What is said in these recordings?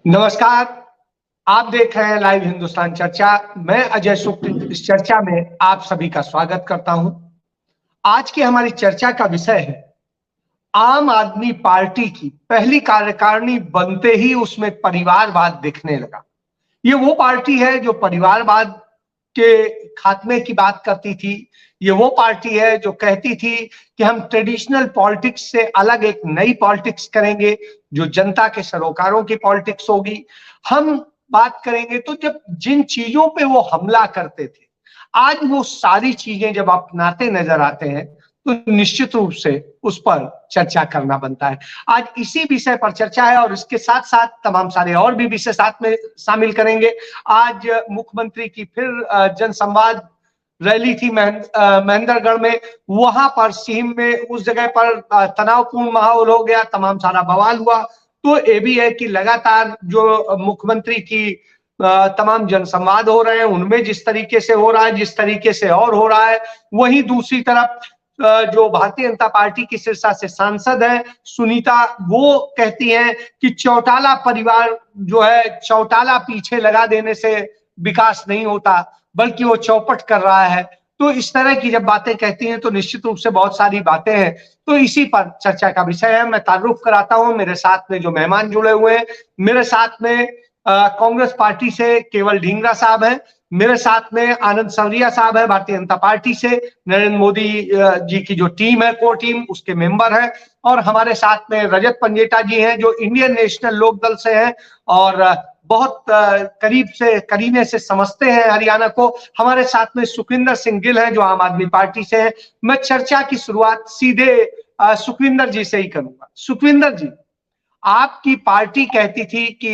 नमस्कार। आप देख रहे हैं लाइव हिंदुस्तान चर्चा। मैं अजय शुक्ल इस चर्चा में आप सभी का स्वागत करता हूं। आज की हमारी चर्चा का विषय है आम आदमी पार्टी की पहली कार्यकारिणी बनते ही उसमें परिवारवाद दिखने लगा। ये वो पार्टी है जो परिवारवाद के खात्मे की बात करती थी। ये वो पार्टी है जो कहती थी कि हम ट्रेडिशनल पॉलिटिक्स से अलग एक नई पॉलिटिक्स करेंगे जो जनता के सरोकारों की पॉलिटिक्स होगी। हम बात करेंगे तो जब जिन चीजों पे वो हमला करते थे, आज वो सारी चीजें जब अपनाते नजर आते हैं तो निश्चित रूप से उस पर चर्चा करना बनता है। आज इसी विषय पर चर्चा है और इसके साथ साथ तमाम सारे और भी विषय साथ में शामिल करेंगे। आज मुख्यमंत्री की फिर जनसंवाद रैली थी महेंद्रगढ़ में। वहां पर सीम में उस जगह पर तनावपूर्ण माहौल हो गया, तमाम सारा बवाल हुआ। तो ये भी है कि लगातार जो मुख्यमंत्री की तमाम जनसंवाद हो रहे हैं उनमें जिस तरीके से हो रहा है, जिस तरीके से और हो रहा है, वहीं दूसरी तरफ जो भारतीय जनता पार्टी की सिरसा से सांसद है सुनीता, वो कहती हैं कि चौटाला परिवार जो है, चौटाला पीछे लगा देने से विकास नहीं होता बल्कि वो चौपट कर रहा है। तो इस तरह की जब बातें कहती हैं तो निश्चित रूप से बहुत सारी बातें हैं। तो इसी पर चर्चा का विषय है। मैं तारुफ कराता हूं मेरे साथ में जो मेहमान जुड़े हुए हैं। मेरे साथ में कांग्रेस पार्टी से केवल ढींगरा साहब हैं। मेरे साथ में आनंद सवरिया साहब है भारतीय जनता पार्टी से। नरेंद्र मोदी जी की जो टीम है, कोर टीम, उसके मेंबर है। और हमारे साथ में रजत पंजेटा जी हैं जो इंडियन नेशनल लोकदल से हैं और बहुत करीने से समझते हैं हरियाणा को। हमारे साथ में सुखविंदर सिंह गिल हैं जो आम आदमी पार्टी से हैं। मैं चर्चा की शुरुआत सीधे सुखविंदर जी से ही करूंगा। सुखविंदर जी, आपकी पार्टी कहती थी कि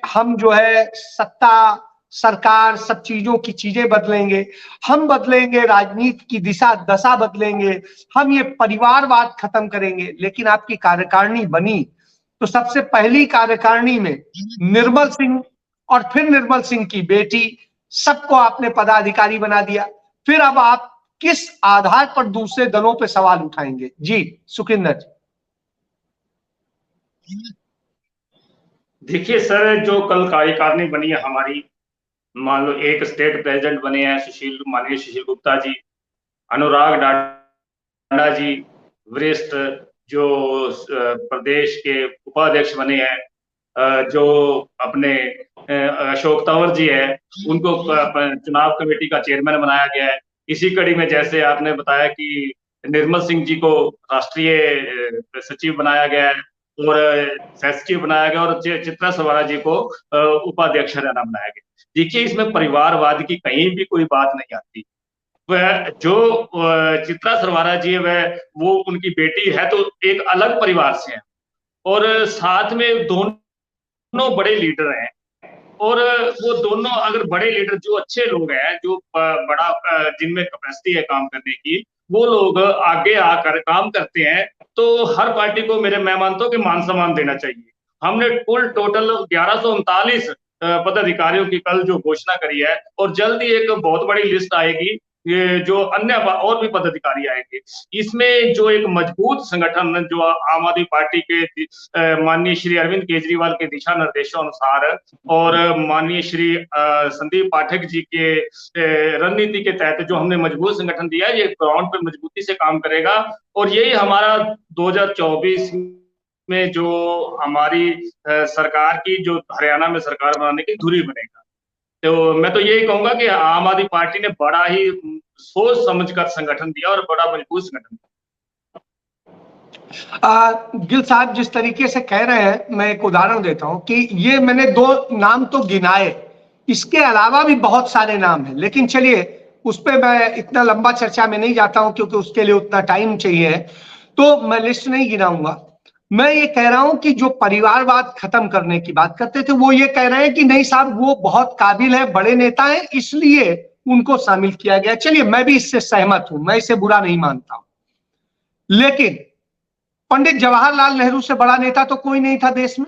हम जो है सत्ता, सरकार, सब चीजों की चीजें बदलेंगे, हम बदलेंगे, राजनीति की दिशा दशा बदलेंगे, हम ये परिवारवाद खत्म करेंगे। लेकिन आपकी कार्यकारिणी बनी तो सबसे पहली कार्यकारिणी में निर्मल सिंह और फिर निर्मल सिंह की बेटी, सबको आपने पदाधिकारी बना दिया। फिर अब आप किस आधार पर दूसरे दलों पर सवाल उठाएंगे? जी सुखविंदर जी। देखिए सर, जो कल कार्यकारिणी बनी है हमारी, मान लो एक स्टेट प्रेसिडेंट बने हैं माननीय सुशील गुप्ता जी, अनुराग डांडा जी, वरिष्ठ जो प्रदेश के उपाध्यक्ष बने हैं, जो अपने अशोक तंवर जी है, उनको चुनाव कमेटी का चेयरमैन बनाया गया है। इसी कड़ी में जैसे आपने बताया कि निर्मल सिंह जी को राष्ट्रीय सचिव बनाया गया है और सचिव बनाया गया और चित्रा सरवारा जी को उपाध्यक्ष हरियाणा बनाया गया। देखिए, इसमें परिवारवाद की कहीं भी कोई बात नहीं आती। वह जो चित्रा सरवारा जी है, वो उनकी बेटी है तो एक अलग परिवार से है और साथ में दोनों बड़े लीडर हैं। और वो दोनों अगर बड़े लीडर, जो अच्छे लोग हैं, जो बड़ा जिनमें कैपेसिटी है काम करने की, वो लोग आगे आकर काम करते हैं तो हर पार्टी को मैं मानता हूँ कि मान सम्मान देना चाहिए। हमने कुल टोटल 1139 पदाधिकारियों की कल जो घोषणा करी है और जल्द ही एक बहुत बड़ी लिस्ट आएगी, ये जो अन्य और भी पदाधिकारी आएंगे। इसमें जो एक मजबूत संगठन जो आम आदमी पार्टी के माननीय श्री अरविंद केजरीवाल के दिशा निर्देशों अनुसार और माननीय श्री संदीप पाठक जी के रणनीति के तहत जो हमने मजबूत संगठन दिया है, ये ग्राउंड पे मजबूती से काम करेगा और यही हमारा 2024 में जो हमारी सरकार की, जो हरियाणा में सरकार बनाने की धुरी बनेगा। तो मैं तो यही कहूंगा कि आम आदमी पार्टी ने बड़ा ही सोच समझकर संगठन दिया और बड़ा मजबूत संगठन दिया। गिल साहब जिस तरीके से कह रहे हैं, मैं एक उदाहरण देता हूं कि ये मैंने 2 नाम तो गिनाए, इसके अलावा भी बहुत सारे नाम हैं। लेकिन चलिए उस पर मैं इतना लंबा चर्चा में नहीं जाता हूं क्योंकि उसके लिए उतना टाइम चाहिए, तो मैं लिस्ट नहीं गिनाऊंगा। मैं ये कह रहा हूं कि जो परिवारवाद खत्म करने की बात करते थे, वो ये कह रहे हैं कि नहीं साहब, वो बहुत काबिल है, बड़े नेता हैं, इसलिए उनको शामिल किया गया। चलिए, मैं भी इससे सहमत हूं, मैं इसे बुरा नहीं मानता हूं। लेकिन पंडित जवाहरलाल नेहरू से बड़ा नेता तो कोई नहीं था देश में।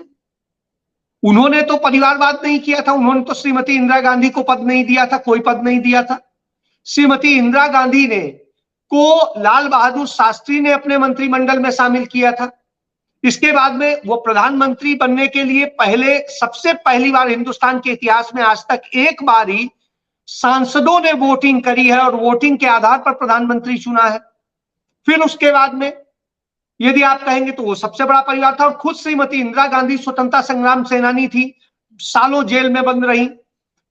उन्होंने तो परिवारवाद नहीं किया था। उन्होंने तो श्रीमती इंदिरा गांधी को पद नहीं दिया था, कोई पद नहीं दिया था। श्रीमती इंदिरा गांधी ने को लाल बहादुर शास्त्री ने अपने मंत्रिमंडल में शामिल किया था। इसके बाद में वो प्रधानमंत्री बनने के लिए सबसे पहली बार हिंदुस्तान के इतिहास में आज तक एक बार ही सांसदों ने वोटिंग करी है और वोटिंग के आधार पर प्रधानमंत्री चुना है। फिर उसके बाद में यदि आप कहेंगे तो वो सबसे बड़ा परिवार था, और खुद श्रीमती इंदिरा गांधी स्वतंत्रता संग्राम सेनानी थी, सालों जेल में बंद रही।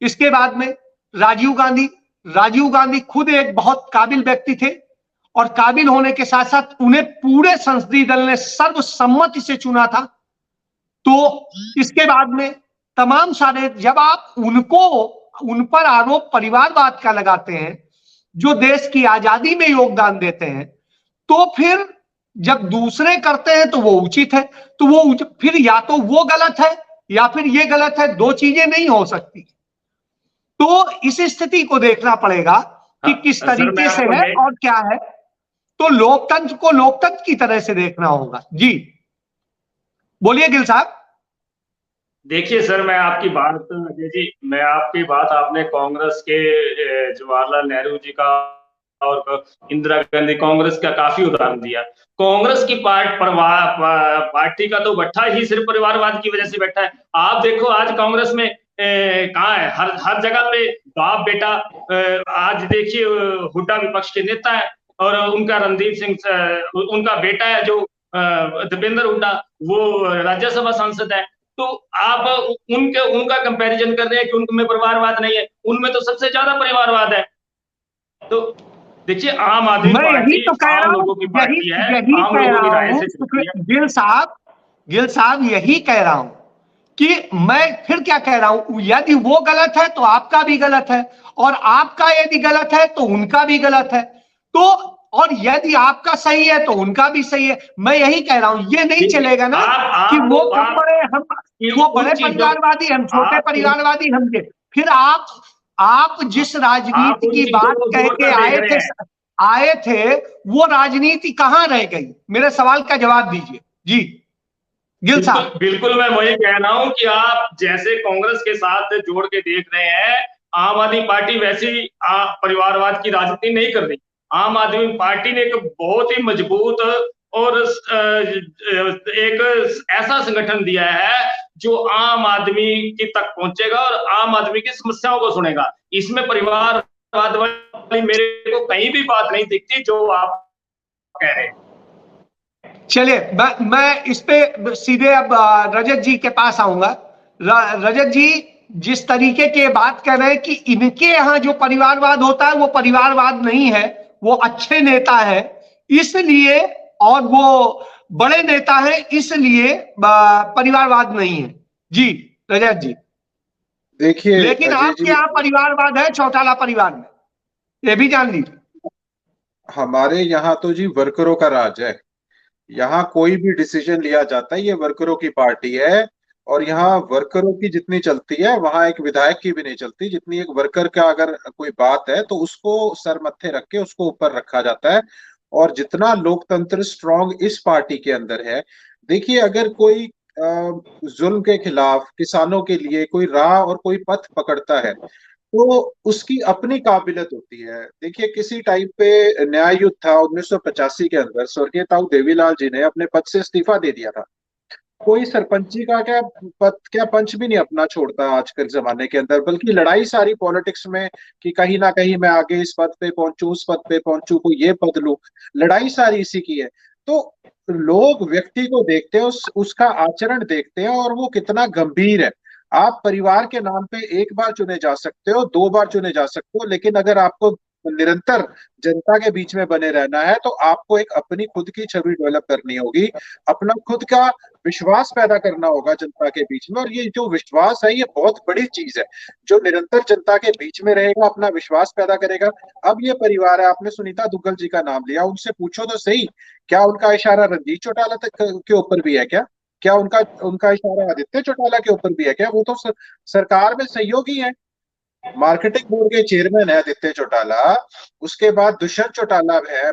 इसके बाद में राजीव गांधी खुद एक बहुत काबिल व्यक्ति थे, और काबिल होने के साथ साथ उन्हें पूरे संसदीय दल ने सर्वसम्मति से चुना था। तो इसके बाद में तमाम सारे, जब आप उन पर आरोप परिवारवाद का लगाते हैं, जो देश की आजादी में योगदान देते हैं, तो फिर जब दूसरे करते हैं तो वो उचित है, तो वो फिर या तो वो गलत है या फिर ये गलत है, दो चीजें नहीं हो सकती। तो इस स्थिति को देखना पड़ेगा कि किस तरीके से है और क्या है। तो लोकतंत्र को लोकतंत्र की तरह से देखना होगा। जी बोलिए गिल साहब। देखिए सर, मैं आपकी बात आपने कांग्रेस के जवाहरलाल नेहरू जी का और इंदिरा गांधी, कांग्रेस का काफी उदाहरण दिया। कांग्रेस की पार्टी का तो बट्टा ही सिर्फ परिवारवाद की वजह से बैठा है। आप देखो आज कांग्रेस में कहाँ है, हर जगह पे बाप बेटा। आज देखिए हुड्डा विपक्ष के नेता है, और उनका रणदीप सिंह उनका बेटा है जो दीपेंद्र हुड्डा, वो राज्यसभा सांसद है। तो आप उनका कंपैरिजन कर रहे हैं कि उनमें परिवारवाद नहीं है, उनमें तो सबसे ज्यादा परिवारवाद है। तो देखिए आम आदमी पार्टी आम लोगों की पार्टी है, आम लोगों की राय से चलती है। गिल साहब यही कह रहा हूं कि मैं फिर क्या कह रहा हूं, यदि वो गलत है तो आपका भी गलत है, और आपका यदि गलत है तो उनका भी गलत है। तो और यदि आपका सही है तो उनका भी सही है। मैं यही कह रहा हूं, ये नहीं चलेगा ना कि वो कम बड़े, वो बड़े परिवारवादी, हम छोटे परिवारवादी, हम फिर आप जिस राजनीति की बात कह के आए थे वो राजनीति कहां रह गई? मेरे सवाल का जवाब दीजिए। जी गिल साहब। बिल्कुल मैं वही कह रहा हूं कि आप जैसे कांग्रेस के साथ जोड़ के देख रहे हैं, आम आदमी पार्टी वैसी परिवारवाद की राजनीति नहीं कर रही। आम आदमी पार्टी ने एक बहुत ही मजबूत और एक ऐसा संगठन दिया है जो आम आदमी की तक पहुंचेगा और आम आदमी की समस्याओं को सुनेगा। इसमें परिवारवाद वाली मेरे को कहीं भी बात नहीं दिखती जो आप कह रहे हैं। चलिए मैं इस पे सीधे अब रजत जी के पास आऊंगा। रजत जी, जिस तरीके की बात कर रहे हैं कि इनके यहाँ जो परिवारवाद होता है वो परिवारवाद नहीं है, वो अच्छे नेता है इसलिए, और वो बड़े नेता है इसलिए परिवारवाद नहीं है। जी रजत जी। देखिए लेकिन आपके यहाँ परिवारवाद है चौटाला परिवार में, ये भी जान लीजिए। हमारे यहाँ तो जी वर्करों का राज है। यहाँ कोई भी डिसीजन लिया जाता है, ये वर्करों की पार्टी है, और यहाँ वर्करों की जितनी चलती है वहां एक विधायक की भी नहीं चलती। जितनी एक वर्कर का अगर कोई बात है तो उसको सर मत्थे रख के उसको ऊपर रखा जाता है। और जितना लोकतंत्र स्ट्रांग इस पार्टी के अंदर है, देखिए अगर कोई जुल्म के खिलाफ किसानों के लिए कोई राह और कोई पथ पकड़ता है तो उसकी अपनी काबिलियत होती है। देखिए किसी टाइम पे न्याय युद्ध था 1985 के अंदर, स्वर्गीय ताऊ देवीलाल जी ने अपने पद से इस्तीफा दे दिया था। कोई सरपंची का क्या पद, क्या पंच भी नहीं अपना छोड़ता आजकल जमाने के अंदर, बल्कि लड़ाई सारी पॉलिटिक्स में कि कहीं ना कहीं मैं आगे इस पद पे पहुंचू, उस पद पे पहुंचू, कोई ये पद लूं, लड़ाई सारी इसी की है। तो लोग व्यक्ति को देखते हैं, उसका आचरण देखते हैं और वो कितना गंभीर है। आप परिवार के नाम पे एक बार चुने जा सकते हो, 2 बार चुने जा सकते हो, लेकिन अगर आपको निरंतर जनता के बीच में बने रहना है तो आपको एक अपनी खुद की छवि डेवलप करनी होगी, अपना खुद का विश्वास पैदा करना होगा जनता के बीच में। और ये जो विश्वास है ये बहुत बड़ी चीज है। जो निरंतर जनता के बीच में रहेगा, अपना विश्वास पैदा करेगा। अब ये परिवार है, आपने सुनीता दुग्गल जी का नाम लिया, उनसे पूछो तो सही, क्या उनका इशारा रणजीत चौटाला तक के ऊपर भी है? क्या उनका इशारा आदित्य चौटाला के ऊपर भी है क्या? वो तो सरकार में सहयोगी है। मार्केटिंग बोर्ड के चेयरमैन है आदित्य चौटाला, उसके बाद दुष्यंत चौटाला है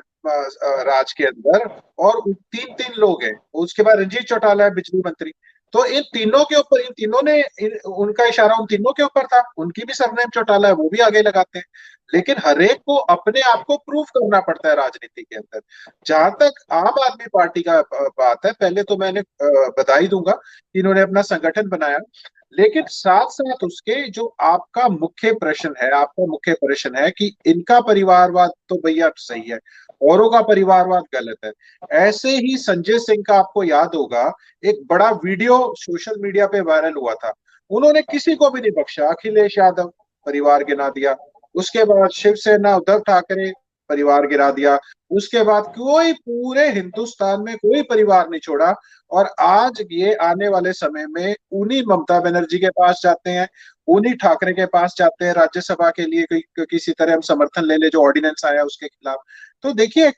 राज के अंदर, और 3 लोग हैं। उसके बाद रंजीत चौटाला है बिजली मंत्री। तो इन तीनों के ऊपर, इन तीनों ने उनका इशारा उन तीनों के ऊपर था, उनकी भी सरनेम चौटाला है, वो भी आगे लगाते हैं। लेकिन हरेक को अपने आप को प्रूव करना पड़ता है राजनीति के अंदर। जहां तक आम आदमी पार्टी का बात है, पहले तो मैंने बधाई दूंगा कि इन्होंने अपना संगठन बनाया, लेकिन साथ साथ उसके जो आपका मुख्य प्रश्न है, आपका मुख्य प्रश्न है कि इनका परिवारवाद तो भैया सही है, औरों का परिवारवाद गलत है। ऐसे ही संजय सिंह का आपको याद होगा, एक बड़ा वीडियो सोशल मीडिया पे वायरल हुआ था, उन्होंने किसी को भी नहीं बख्शा, अखिलेश यादव परिवार गिना दिया, उसके बाद शिवसेना उद्धव ठाकरे परिवार गिरा दिया, उसके बाद कोई पूरे हिंदुस्तान में कोई परिवार नहीं छोड़ा। और आज ये आने वाले समय में उन्हीं ममता बनर्जी के पास जाते हैं, उन्हीं ठाकरे के पास जाते हैं राज्यसभा के लिए किसी तरह हम समर्थन ले ले, जो ऑर्डिनेंस आया उसके खिलाफ। तो देखिए,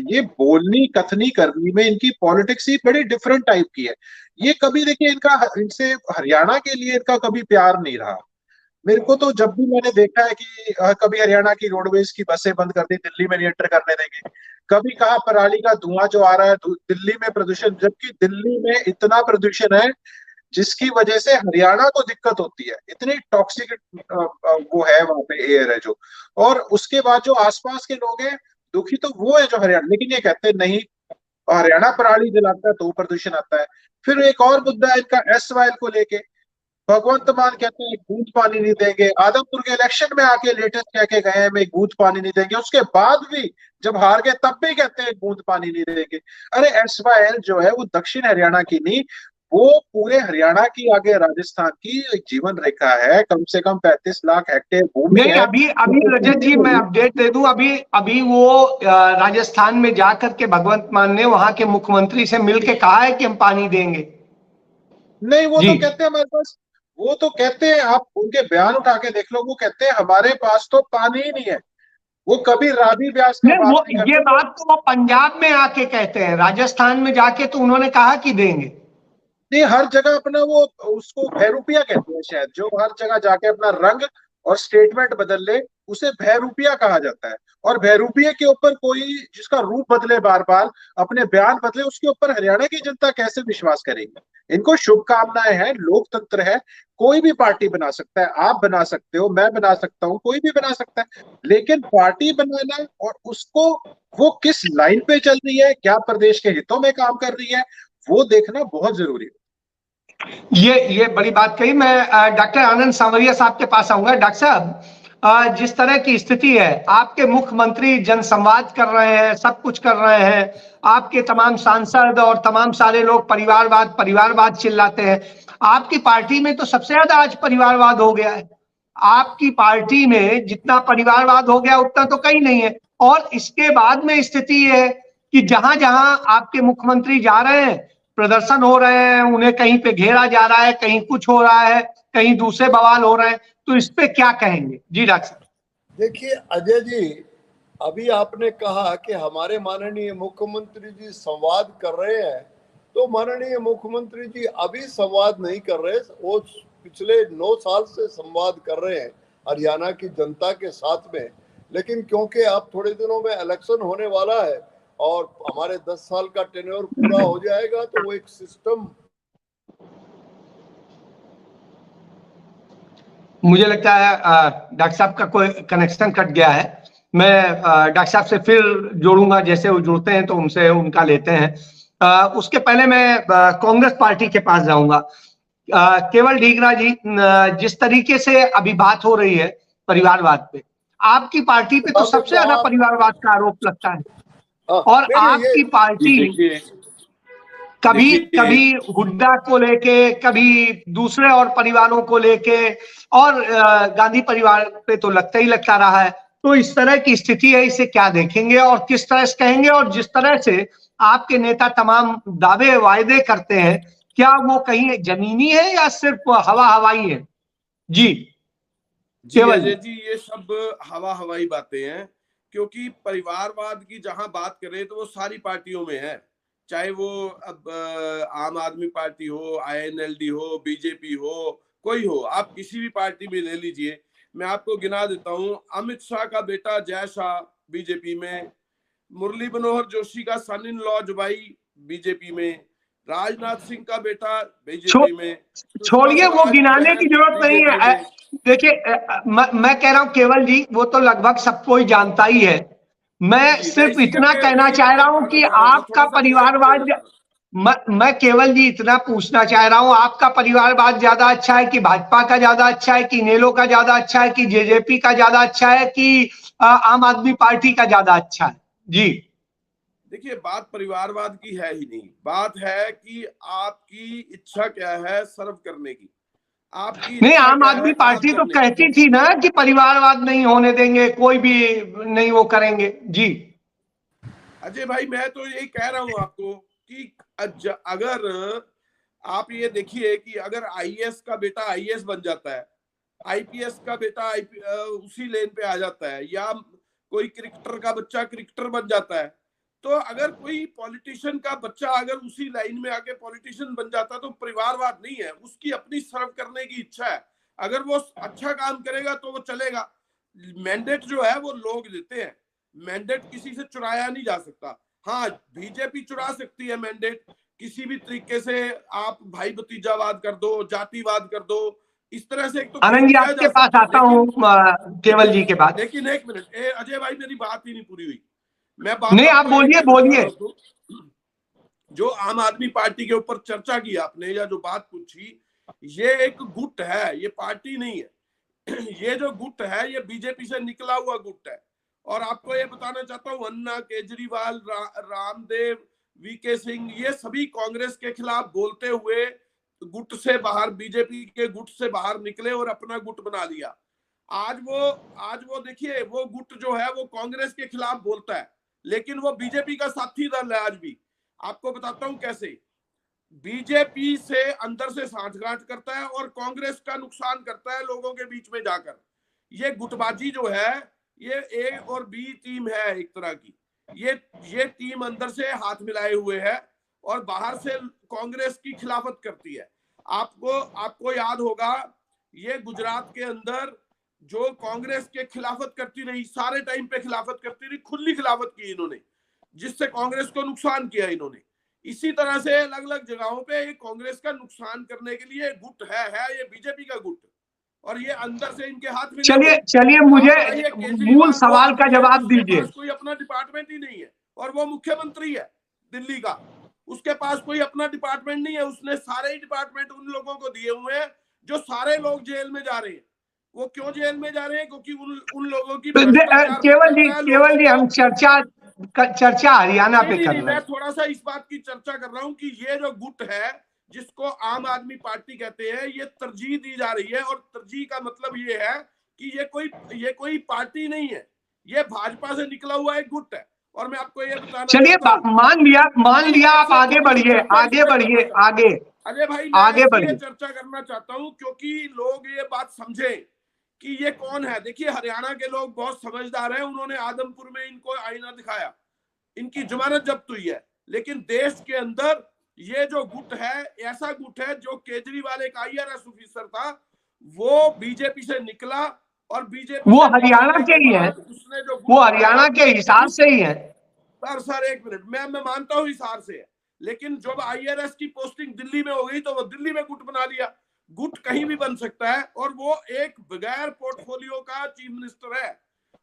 ये बोलनी कथनी करनी में इनकी पॉलिटिक्स ही बड़ी डिफरेंट टाइप की है। ये कभी देखिए, इनसे हरियाणा के लिए इनका कभी प्यार नहीं रहा। मेरे को तो जब भी मैंने देखा है कि कभी हरियाणा की रोडवेज की बसें बंद कर दी, दिल्ली में नहीं एंटर करने देंगे, कभी कहा पराली का धुआं जो आ रहा है दिल्ली में प्रदूषण, जबकि दिल्ली में इतना प्रदूषण है जिसकी वजह से हरियाणा को दिक्कत होती है, इतनी टॉक्सिक वो है वहां पे, एयर है जो। और उसके बाद जो आसपास के लोग हैं दुखी तो वो है जो हरियाणा, लेकिन ये कहते हैं नहीं, हरियाणा पराली जलाता है तो प्रदूषण आता है। फिर एक और मुद्दा है इनका एसवाइएल को लेके, भगवंत मान कहते हैं एक बूंद पानी नहीं देंगे, आदमपुर के इलेक्शन में आके लेटेस्ट कह के गए हैं एक बूंद पानी नहीं देंगे, उसके बाद भी जब हार गए तब भी कहते हैं एक बूंद पानी नहीं देंगे। अरे एसवाइएल जो है वो दक्षिण हरियाणा की नहीं, वो पूरे हरियाणा की, आगे राजस्थान की एक जीवन रेखा है, कम से कम 35 लाख हेक्टेयर भूमि नहीं, है। अभी अभी रजत जी मैं अपडेट दे दूं, अभी अभी वो राजस्थान में जाकर के भगवंत मान ने वहां के मुख्यमंत्री से मिलके कहा है कि हम पानी देंगे। नहीं, वो जी तो कहते हैं हमारे पास, वो तो कहते हैं, आप उनके बयान उठा के देख लो, वो कहते हैं हमारे पास तो पानी ही नहीं है। वो कभी रावी व्यास का नहीं, बात वो नहीं ये करते। बात तो वो पंजाब में आके कहते हैं, राजस्थान में जाके तो उन्होंने कहा कि देंगे। नहीं, हर जगह अपना वो, उसको भयरूपिया कहते हैं शायद, जो हर जगह जाके अपना रंग और स्टेटमेंट बदल ले, उसे भयरूपिया कहा जाता है। और भयरूपिया के ऊपर कोई जिसका रूप बदले बार बार, अपने बयान बदले, उसके ऊपर हरियाणा की जनता कैसे विश्वास करेगी। इनको शुभकामनाएं हैं, लोकतंत्र है, कोई भी पार्टी बना सकता है, आप बना सकते हो, मैं बना सकता हूं, कोई भी बना सकता है, लेकिन पार्टी बनाना और उसको वो किस लाइन पे चल रही है, क्या प्रदेश के हितों में काम कर रही है, वो देखना बहुत जरूरी है। ये बड़ी बात कही। मैं डॉक्टर आनंद सांवरिया साहब के पास आऊंगा। डॉक्टर साहब, जिस तरह की स्थिति है, आपके मुख्यमंत्री जनसंवाद कर रहे हैं, सब कुछ कर रहे हैं, आपके तमाम सांसद और तमाम सारे लोग परिवारवाद परिवारवाद चिल्लाते हैं, आपकी पार्टी में तो सबसे ज्यादा आज परिवारवाद हो गया है। आपकी पार्टी में जितना परिवारवाद हो गया उतना तो कहीं नहीं है। और इसके बाद में स्थिति ये है कि जहां जहां आपके मुख्यमंत्री जा रहे हैं, प्रदर्शन हो रहे हैं, उन्हें कहीं पे घेरा जा रहा है, कहीं कुछ हो रहा है, कहीं दूसरे बवाल हो रहे हैं, तो इस पे क्या कहेंगे? जी डॉक्टर साहब। देखिए अजय जी, अभी आपने कहा कि हमारे माननीय मुख्यमंत्री जी संवाद कर रहे हैं, तो माननीय मुख्यमंत्री जी अभी संवाद नहीं कर रहे, वो पिछले 9 साल से संवाद कर रहे हैं हरियाणा की जनता के साथ में। लेकिन क्योंकि अब थोड़े दिनों में इलेक्शन होने वाला है और हमारे 10 साल का टेन्योर पूरा हो जाएगा, तो वो एक सिस्टम, मुझे लगता है डॉक्टर साहब का कोई कनेक्शन कट गया है। मैं डॉक्टर साहब से फिर जोड़ूंगा, जैसे वो जुड़ते हैं तो उनसे उनका लेते हैं। उसके पहले मैं कांग्रेस पार्टी के पास जाऊंगा। केवल ढीगरा जी, जिस तरीके से अभी बात हो रही है परिवारवाद पे, आपकी पार्टी पे तो सबसे ज्यादा परिवारवाद का आरोप लगता है। और आपकी पार्टी कभी कभी हुड्डा को लेके, कभी दूसरे और परिवारों को लेके, और गांधी परिवार पे तो लगता ही लगता रहा है। तो इस तरह की स्थिति है, इसे क्या देखेंगे और किस तरह से कहेंगे? और जिस तरह से आपके नेता तमाम दावे वायदे करते हैं, क्या वो कहीं जमीनी है या सिर्फ हवा हवाई है? जी अजय जी, ये सब हवा हवाई बातें हैं, क्योंकि परिवारवाद की जहां बात करें तो वो सारी पार्टियों में है, चाहे वो अब आम आदमी पार्टी हो, INLD हो, बीजेपी हो, कोई हो, आप किसी भी पार्टी में ले लीजिए। मैं आपको गिना देता हूं, अमित शाह का बेटा जय शाह बीजेपी में, मुरली मनोहर जोशी का सन इन लॉ जुबाई बीजेपी में, राजनाथ सिंह का बेटा बीजेपी में, छोड़िए वो गिनाने की जरूरत नहीं है। देखिए मैं कह रहा हूं केवल जी, वो तो लगभग सबको ही जानता ही है। मैं सिर्फ इतना कहना चाह रहा हूं कि आपका परिवारवाद, मैं केवल जी इतना पूछना चाह रहा हूं, आपका परिवारवाद ज्यादा अच्छा है कि भाजपा का ज्यादा अच्छा है कि इनेलो का ज्यादा अच्छा है कि जेजेपी का ज्यादा अच्छा है कि आम आदमी पार्टी का ज्यादा अच्छा है? जी देखिए, बात परिवारवाद की है ही नहीं, बात है कि आपकी इच्छा क्या है सर्व करने की। आपकी नहीं, आम आदमी पार्टी तो कहती थी ना कि परिवारवाद नहीं होने देंगे, कोई भी नहीं वो करेंगे। जी अजय भाई, मैं तो यही कह रहा हूं आपको कि अगर आप ये देखिए कि अगर आईएएस का बेटा आईएएस बन जाता है, आईपीएस का बेटा उसी लेन पे आ जाता है, या कोई क्रिकेटर का बच्चा क्रिकेटर बन जाता है, तो अगर कोई पॉलिटिशियन का बच्चा अगर उसी लाइन में आके पॉलिटिशियन बन जाता है तो परिवारवाद नहीं है, उसकी अपनी सर्व करने की इच्छा है। अगर वो अच्छा काम करेगा तो वो चलेगा। मैंडेट जो है वो लोग देते हैं, मैंडेट किसी से चुराया नहीं जा सकता। हाँ, बीजेपी चुरा सकती है मैंडेट किसी भी तरीके से, आप भाई भतीजावाद कर दो, जातिवाद कर दो, इस तरह से एक तो आनंद जी आपके पास आता हूँ केवल जी के बाद। लेकिन एक मिनट अजय भाई, मेरी बात ही नहीं पूरी हुई। मैं बात नहीं, आप बोलिए। जो आम आदमी पार्टी के ऊपर चर्चा की आपने या जो बात पूछी, ये एक गुट है, ये पार्टी नहीं है। ये जो गुट है ये बीजेपी से निकला हुआ गुट है। और आपको ये बताना चाहता हूँ, अन्ना, केजरीवाल, रामदेव, वीके सिंह, ये सभी कांग्रेस के खिलाफ बोलते हुए गुट से बाहर, बीजेपी के गुट से बाहर निकले और अपना गुट बना लिया। आज वो देखिए, वो गुट जो है वो कांग्रेस के खिलाफ बोलता है, लेकिन वो बीजेपी का साथी दल है आज भी। आपको बताता हूं कैसे। बीजेपी से अंदर से सांठगांठ करता है और कांग्रेस का नुकसान करता है लोगों के बीच में जाकर। ये गुटबाजी जो है, ये ए और बी टीम है एक तरह की। ये टीम अंदर से हाथ मिलाए हुए है और बाहर से कांग्रेस की खिलाफत करती है। आपको याद होगा, ये गुजरात के अंदर जो कांग्रेस के खिलाफत करती रही, सारे टाइम पे खिलाफत करती रही, खुली खिलाफत की इन्होंने, जिससे कांग्रेस को नुकसान किया इन्होंने। इसी तरह से अलग अलग जगहों पे कांग्रेस का नुकसान करने के लिए गुट है ये बीजेपी का गुट, और ये अंदर से इनके हाथ में। चलिए मुझे मूल सवाल का जवाब दीजिए। कोई अपना डिपार्टमेंट ही नहीं है और वो मुख्यमंत्री है दिल्ली का, उसके पास कोई अपना डिपार्टमेंट नहीं है। उसने सारे ही डिपार्टमेंट उन लोगों को दिए हुए हैं जो सारे लोग जेल में जा रहे हैं। वो क्यों जेल में जा रहे हैं? क्योंकि उन लोगों की केवल जी हम चर्चा हरियाणा पे कर रहे हैं। मैं थोड़ा सा इस बात की चर्चा कर रहा हूं कि ये जो गुट है जिसको आम आदमी पार्टी कहते हैं, ये तरजीह दी जा रही है। और तरजीह का मतलब ये है कि ये कोई पार्टी नहीं है, ये भाजपा से निकला हुआ एक गुट है। और मैं आपको ये बताना, चलिए मान लिया आप आगे बढ़िए आगे अजय भाई, आगे बढ़िए चर्चा करना चाहता हूं क्योंकि लोग ये बात समझे कि ये कौन है। देखिए, हरियाणा के लोग बहुत समझदार हैं, उन्होंने आदमपुर में इनको आईना दिखाया, इनकी जमानत जब्त हुई है। लेकिन देश के अंदर ये जो गुट है, ऐसा गुट है जो केजरीवाल एक IRS ऑफिसर था, वो बीजेपी से निकला और बीजेपी वो हरियाणा के ही है, वो हरियाणा के हिसार से ही है। सर एक मिनट, मैं मानता हूँ हिसार से है, लेकिन जब IRS की पोस्टिंग दिल्ली में हो गई तो वो दिल्ली में गुट बना लिया। गुट कहीं भी बन सकता है। और वो एक बगैर पोर्टफोलियो का चीफ मिनिस्टर है,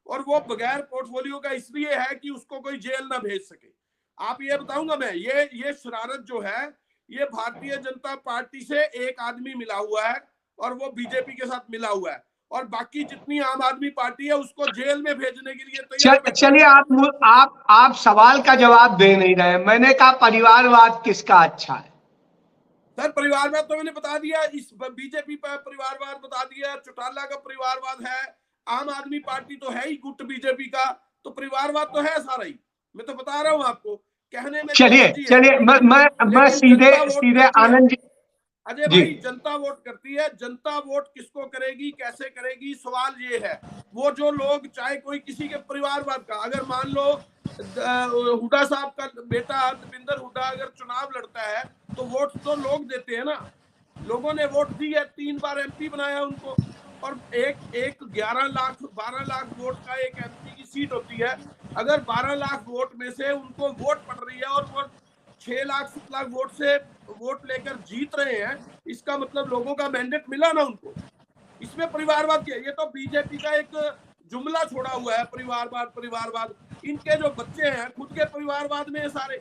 और वो बगैर पोर्टफोलियो का इसलिए है कि उसको कोई जेल ना भेज सके। आप ये बताऊंगा मैं, ये शरारत जो है, ये भारतीय जनता पार्टी से एक आदमी मिला हुआ है और वो बीजेपी के साथ मिला हुआ है, और बाकी जितनी आम आदमी पार्टी है उसको जेल में भेजने के लिए तैयार। चलिए आप सवाल का जवाब दे नहीं रहे। मैंने कहा परिवारवाद किसका अच्छा है? सर, परिवारवाद तो मैंने बता दिया, इस बीजेपी पर परिवारवाद बता दिया, चौटाला का परिवारवाद है, आम आदमी पार्टी तो है ही गुट बीजेपी का, तो परिवारवाद तो है सारा ही। मैं तो बता रहा हूं आपको, कहने में। चलिए मैं सीधे आनंद जी। अजय भाई, जनता वोट करती है, जनता वोट किसको करेगी, कैसे करेगी, सवाल ये है। वो जो लोग, चाहे कोई किसी के परिवारवाद का, अगर मान लो हुड्डा साहब का बेटा दीपेंद्र हुड्डा अगर चुनाव लड़ता है तो वोट तो लोग देते हैं ना, लोगों ने वोट दी है, 3 बार MP बनाया उनको, और एक 12 लाख वोट का एक MP की सीट होती है। अगर 12 लाख वोट में से उनको वोट पड़ रही है और वो 6 लाख 7 लाख वोट से वोट लेकर जीत रहे हैं, इसका मतलब लोगों का मैंडेट मिला ना उनको। इसमें परिवारवाद क्या है? ये तो बीजेपी का एक जुमला छोड़ा हुआ है, परिवारवाद परिवारवाद। इनके जो बच्चे हैं खुद के परिवारवाद में सारे,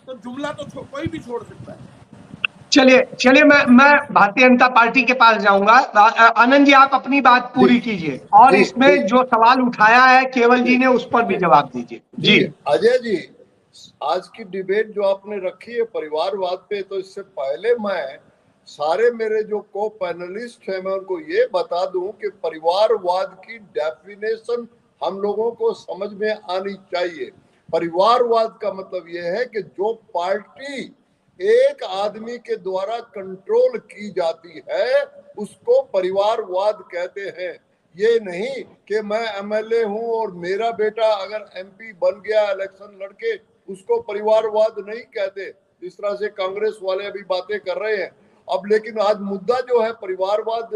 तो जुमला तो कोई भी छोड़ सकता है। चलिए मैं भारतीय जनता पार्टी के पास जाऊंगा। आनंद जी, आप अपनी बात पूरी कीजिए और इसमें जो सवाल उठाया है केवल जी ने, उस पर भी जवाब दीजिए। जी अजय जी, आज की डिबेट जो आपने रखी है परिवारवाद पे, तो इससे पहले मैं सारे मेरे जो को पैनलिस्ट हैं मैं उनको ये बता दूं कि परिवारवाद की डेफिनेशन हम लोगों को समझ में आनी चाहिए। परिवारवाद का मतलब यह है कि जो पार्टी एक आदमी के द्वारा कंट्रोल की जाती है उसको परिवारवाद कहते हैं। ये नहीं कि मैं एमएलए हूं और मेरा बेटा अगर एमपी बन गया इलेक्शन लड़के, उसको परिवारवाद नहीं कहते, जिस तरह से कांग्रेस वाले अभी बातें कर रहे हैं। अब लेकिन आज मुद्दा जो है परिवारवाद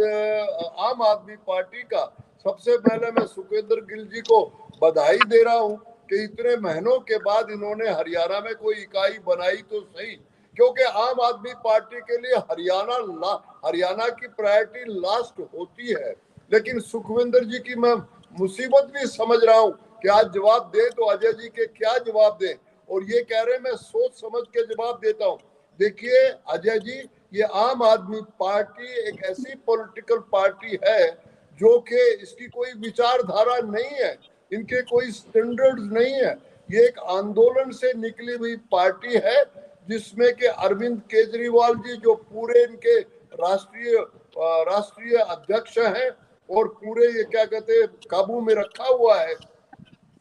आम आदमी पार्टी का, सबसे पहले मैं सुखविंदर गिल जी को बधाई दे रहा हूं कि इतने महीनों के बाद इन्होंने हरियाणा में कोई इकाई बनाई तो सही, क्योंकि आम आदमी पार्टी के लिए हरियाणा की प्रायोरिटी लास्ट होती है। लेकिन सुखविंदर जी की मैं मुसीबत भी समझ रहा हूं कि आज जवाब दे तो अजय जी के क्या जवाब दें, और ये कह रहे मैं सोच समझ के जवाब देता हूं। देखिए अजय जी, ये आम आदमी पार्टी एक ऐसी पॉलिटिकल पार्टी है जो कि इसकी कोई विचारधारा नहीं है, इनके कोई स्टैंडर्ड्स नहीं है। ये एक आंदोलन से निकली हुई पार्टी है जिसमें कि अरविंद केजरीवाल जी जो पूरे इनके राष्ट्रीय अध्यक्ष हैं और पूरे ये क्या कहते हैं काबू में रखा हुआ है।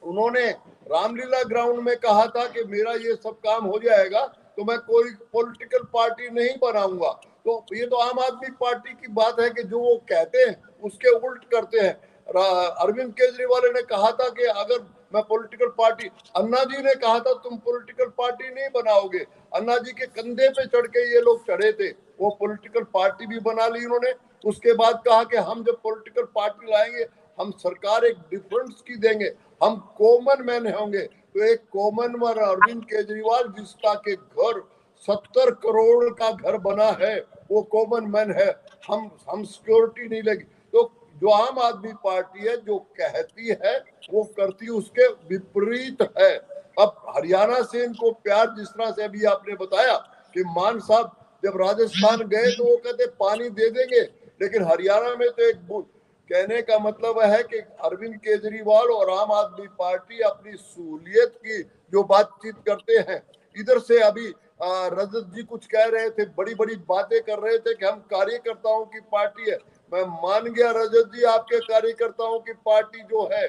उन्होंने रामलीला ग्राउंड में कहा था कि मेरा ये सब काम हो जाएगा तो मैं कोई पॉलिटिकल पार्टी नहीं बनाऊंगा। तो ये तो आम आदमी पार्टी की बात है कि जो वो कहते हैं उसके उल्ट करते हैं। अरविंद केजरीवाल ने कहा था कि अगर मैं पॉलिटिकल पार्टी, अन्ना जी ने कहा था तुम पॉलिटिकल पार्टी नहीं बनाओगे, अन्ना जी के कंधे पे चढ़ के ये लोग चढ़े थे, वो पॉलिटिकल पार्टी भी बना ली उन्होंने। उसके बाद कहा कि हम जब पॉलिटिकल पार्टी लाएंगे हम सरकार एक डिफरेंस की देंगे, हम कॉमन मैन होंगे। तो एक कॉमन मैन अरविंद केजरीवाल जिसका के घर 70 करोड़ का घर बना है वो कॉमन मैन है, हम सिक्योरिटी नहीं लगी। तो जो आम आदमी पार्टी है जो कहती है वो करती उसके विपरीत है। अब हरियाणा से इनको प्यार, जिस तरह से अभी आपने बताया कि मान साहब जब राजस्थान गए तो वो कहते पानी दे देंगे, लेकिन हरियाणा में तो एक कहने का मतलब है कि अरविंद केजरीवाल और आम आदमी पार्टी अपनी सहूलियत की जो बातचीत करते हैं। इधर से अभी रजत जी कुछ कह रहे थे, बड़ी बड़ी बातें कर रहे थे कि हम कार्यकर्ताओं की पार्टी है। मैं मान गया रजत जी, आपके कार्यकर्ताओं की पार्टी जो है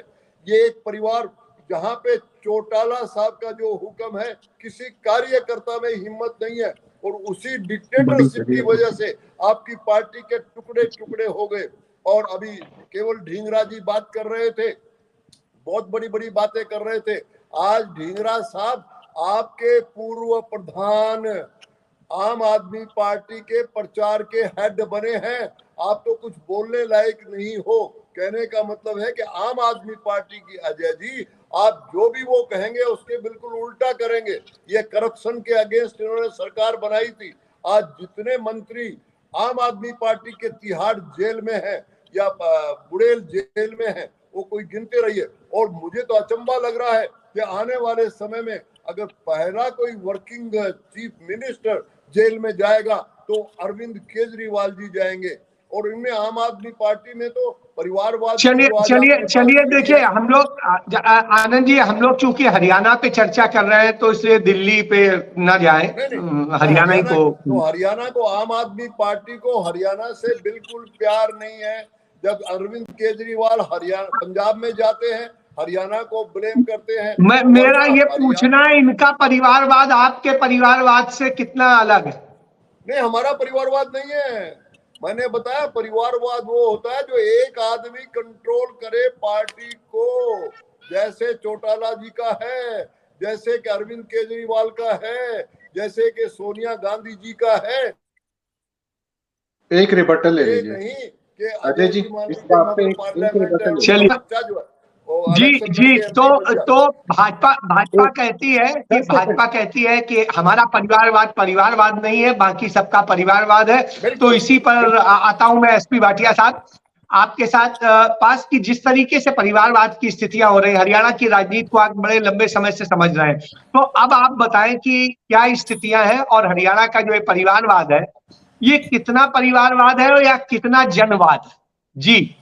ये एक परिवार, जहां पे चौटाला साहब का जो हुक्म है किसी कार्यकर्ता में हिम्मत नहीं है, और उसी डिक्टेटरशिप की वजह से आपकी पार्टी के टुकड़े टुकड़े हो गए। और अभी केवल ढींगरा जी बात कर रहे थे, बहुत बड़ी बड़ी बातें कर रहे थे। आज ढींगरा साहब आपके पूर्व प्रधान आम आदमी पार्टी के प्रचार के हेड बने हैं, आप तो कुछ बोलने लायक नहीं हो। कहने का मतलब है कि आम आदमी पार्टी की अजय जी आप जो भी वो कहेंगे उसके बिल्कुल उल्टा करेंगे। ये करप्शन के अगेंस्ट इन्होंने सरकार बनाई थी। आज जितने मंत्री आम आदमी पार्टी के तिहाड़ जेल में है या बुड़ेल जेल में है वो कोई गिनते रहिए। और मुझे तो अचंभा लग रहा है कि आने वाले समय में अगर पहला कोई वर्किंग चीफ मिनिस्टर जेल में जाएगा तो अरविंद केजरीवाल जी जाएंगे। और इनमें आम आदमी पार्टी में तो परिवारवाद। चलिए देखिए, हम लोग आनंद जी, हम लोग चूंकि हरियाणा पे चर्चा कर रहे हैं तो इसलिए दिल्ली पे ना जाए, हरियाणा तो हरियाणा को आम आदमी पार्टी को हरियाणा से बिल्कुल प्यार नहीं है। जब अरविंद केजरीवाल हरियाणा पंजाब में जाते हैं हरियाणा को ब्लेम करते हैं। मेरा ये पूछना है, इनका परिवारवाद आपके परिवारवाद से कितना अलग है? नहीं, हमारा परिवारवाद नहीं है। मैंने बताया परिवारवाद वो होता है जो एक आदमी कंट्रोल करे पार्टी को, जैसे चौटाला जी का है, जैसे कि अरविंद केजरीवाल का है, जैसे कि सोनिया गांधी जी का है। एक रिबटल ले लीजिए नहीं कि अजय जी, इस बात पे एक रिबटल। चलिए जी इलेक्शन जी, लड़के MP बन जाते। तो भाजपा कहती है कि हमारा परिवारवाद नहीं है, बाकी सबका परिवारवाद है। तो बिल्कुल, इसी पर आता हूं मैं एसपी भाटिया साहब आपके साथ पास की जिस तरीके से परिवारवाद की स्थितियां हो रही, हरियाणा की राजनीति को आप बड़े लंबे समय से समझ रहे हैं, तो अब आप बताएं कि क्या स्थितियां हैं और हरियाणा का जो ये परिवारवाद है, ये कितना परिवारवाद है या कितना जनवाद है? जी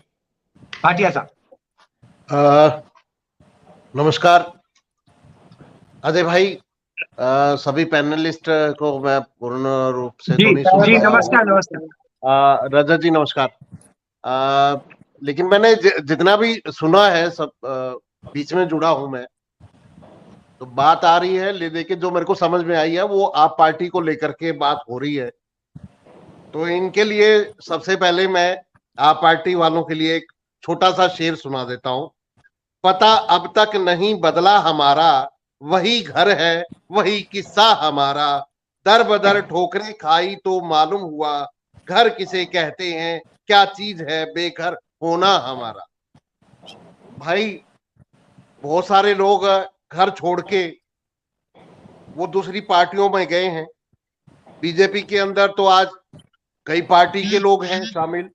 भाटिया साहब। नमस्कार अजय भाई, सभी पैनलिस्ट को मैं पूर्ण रूप से तो नहीं सुन जी पाया नमस्कार हूं। नमस्कार। रजत जी नमस्कार। लेकिन मैंने जितना भी सुना है सब, बीच में जुड़ा हूं मैं, तो बात आ रही है लेकिन जो मेरे को समझ में आई है वो आप पार्टी को लेकर के बात हो रही है। तो इनके लिए सबसे पहले मैं आप पार्टी वालों के लिए एक छोटा सा शेर सुना देता हूं। पता अब तक नहीं बदला हमारा, वही घर है वही किस्सा हमारा, दर बदर ठोकरें खाई तो मालूम हुआ, घर किसे कहते हैं क्या चीज है बेघर होना हमारा। भाई बहुत सारे लोग घर छोड़ के वो दूसरी पार्टियों में गए हैं। बीजेपी के अंदर तो आज कई पार्टी के लोग हैं शामिल।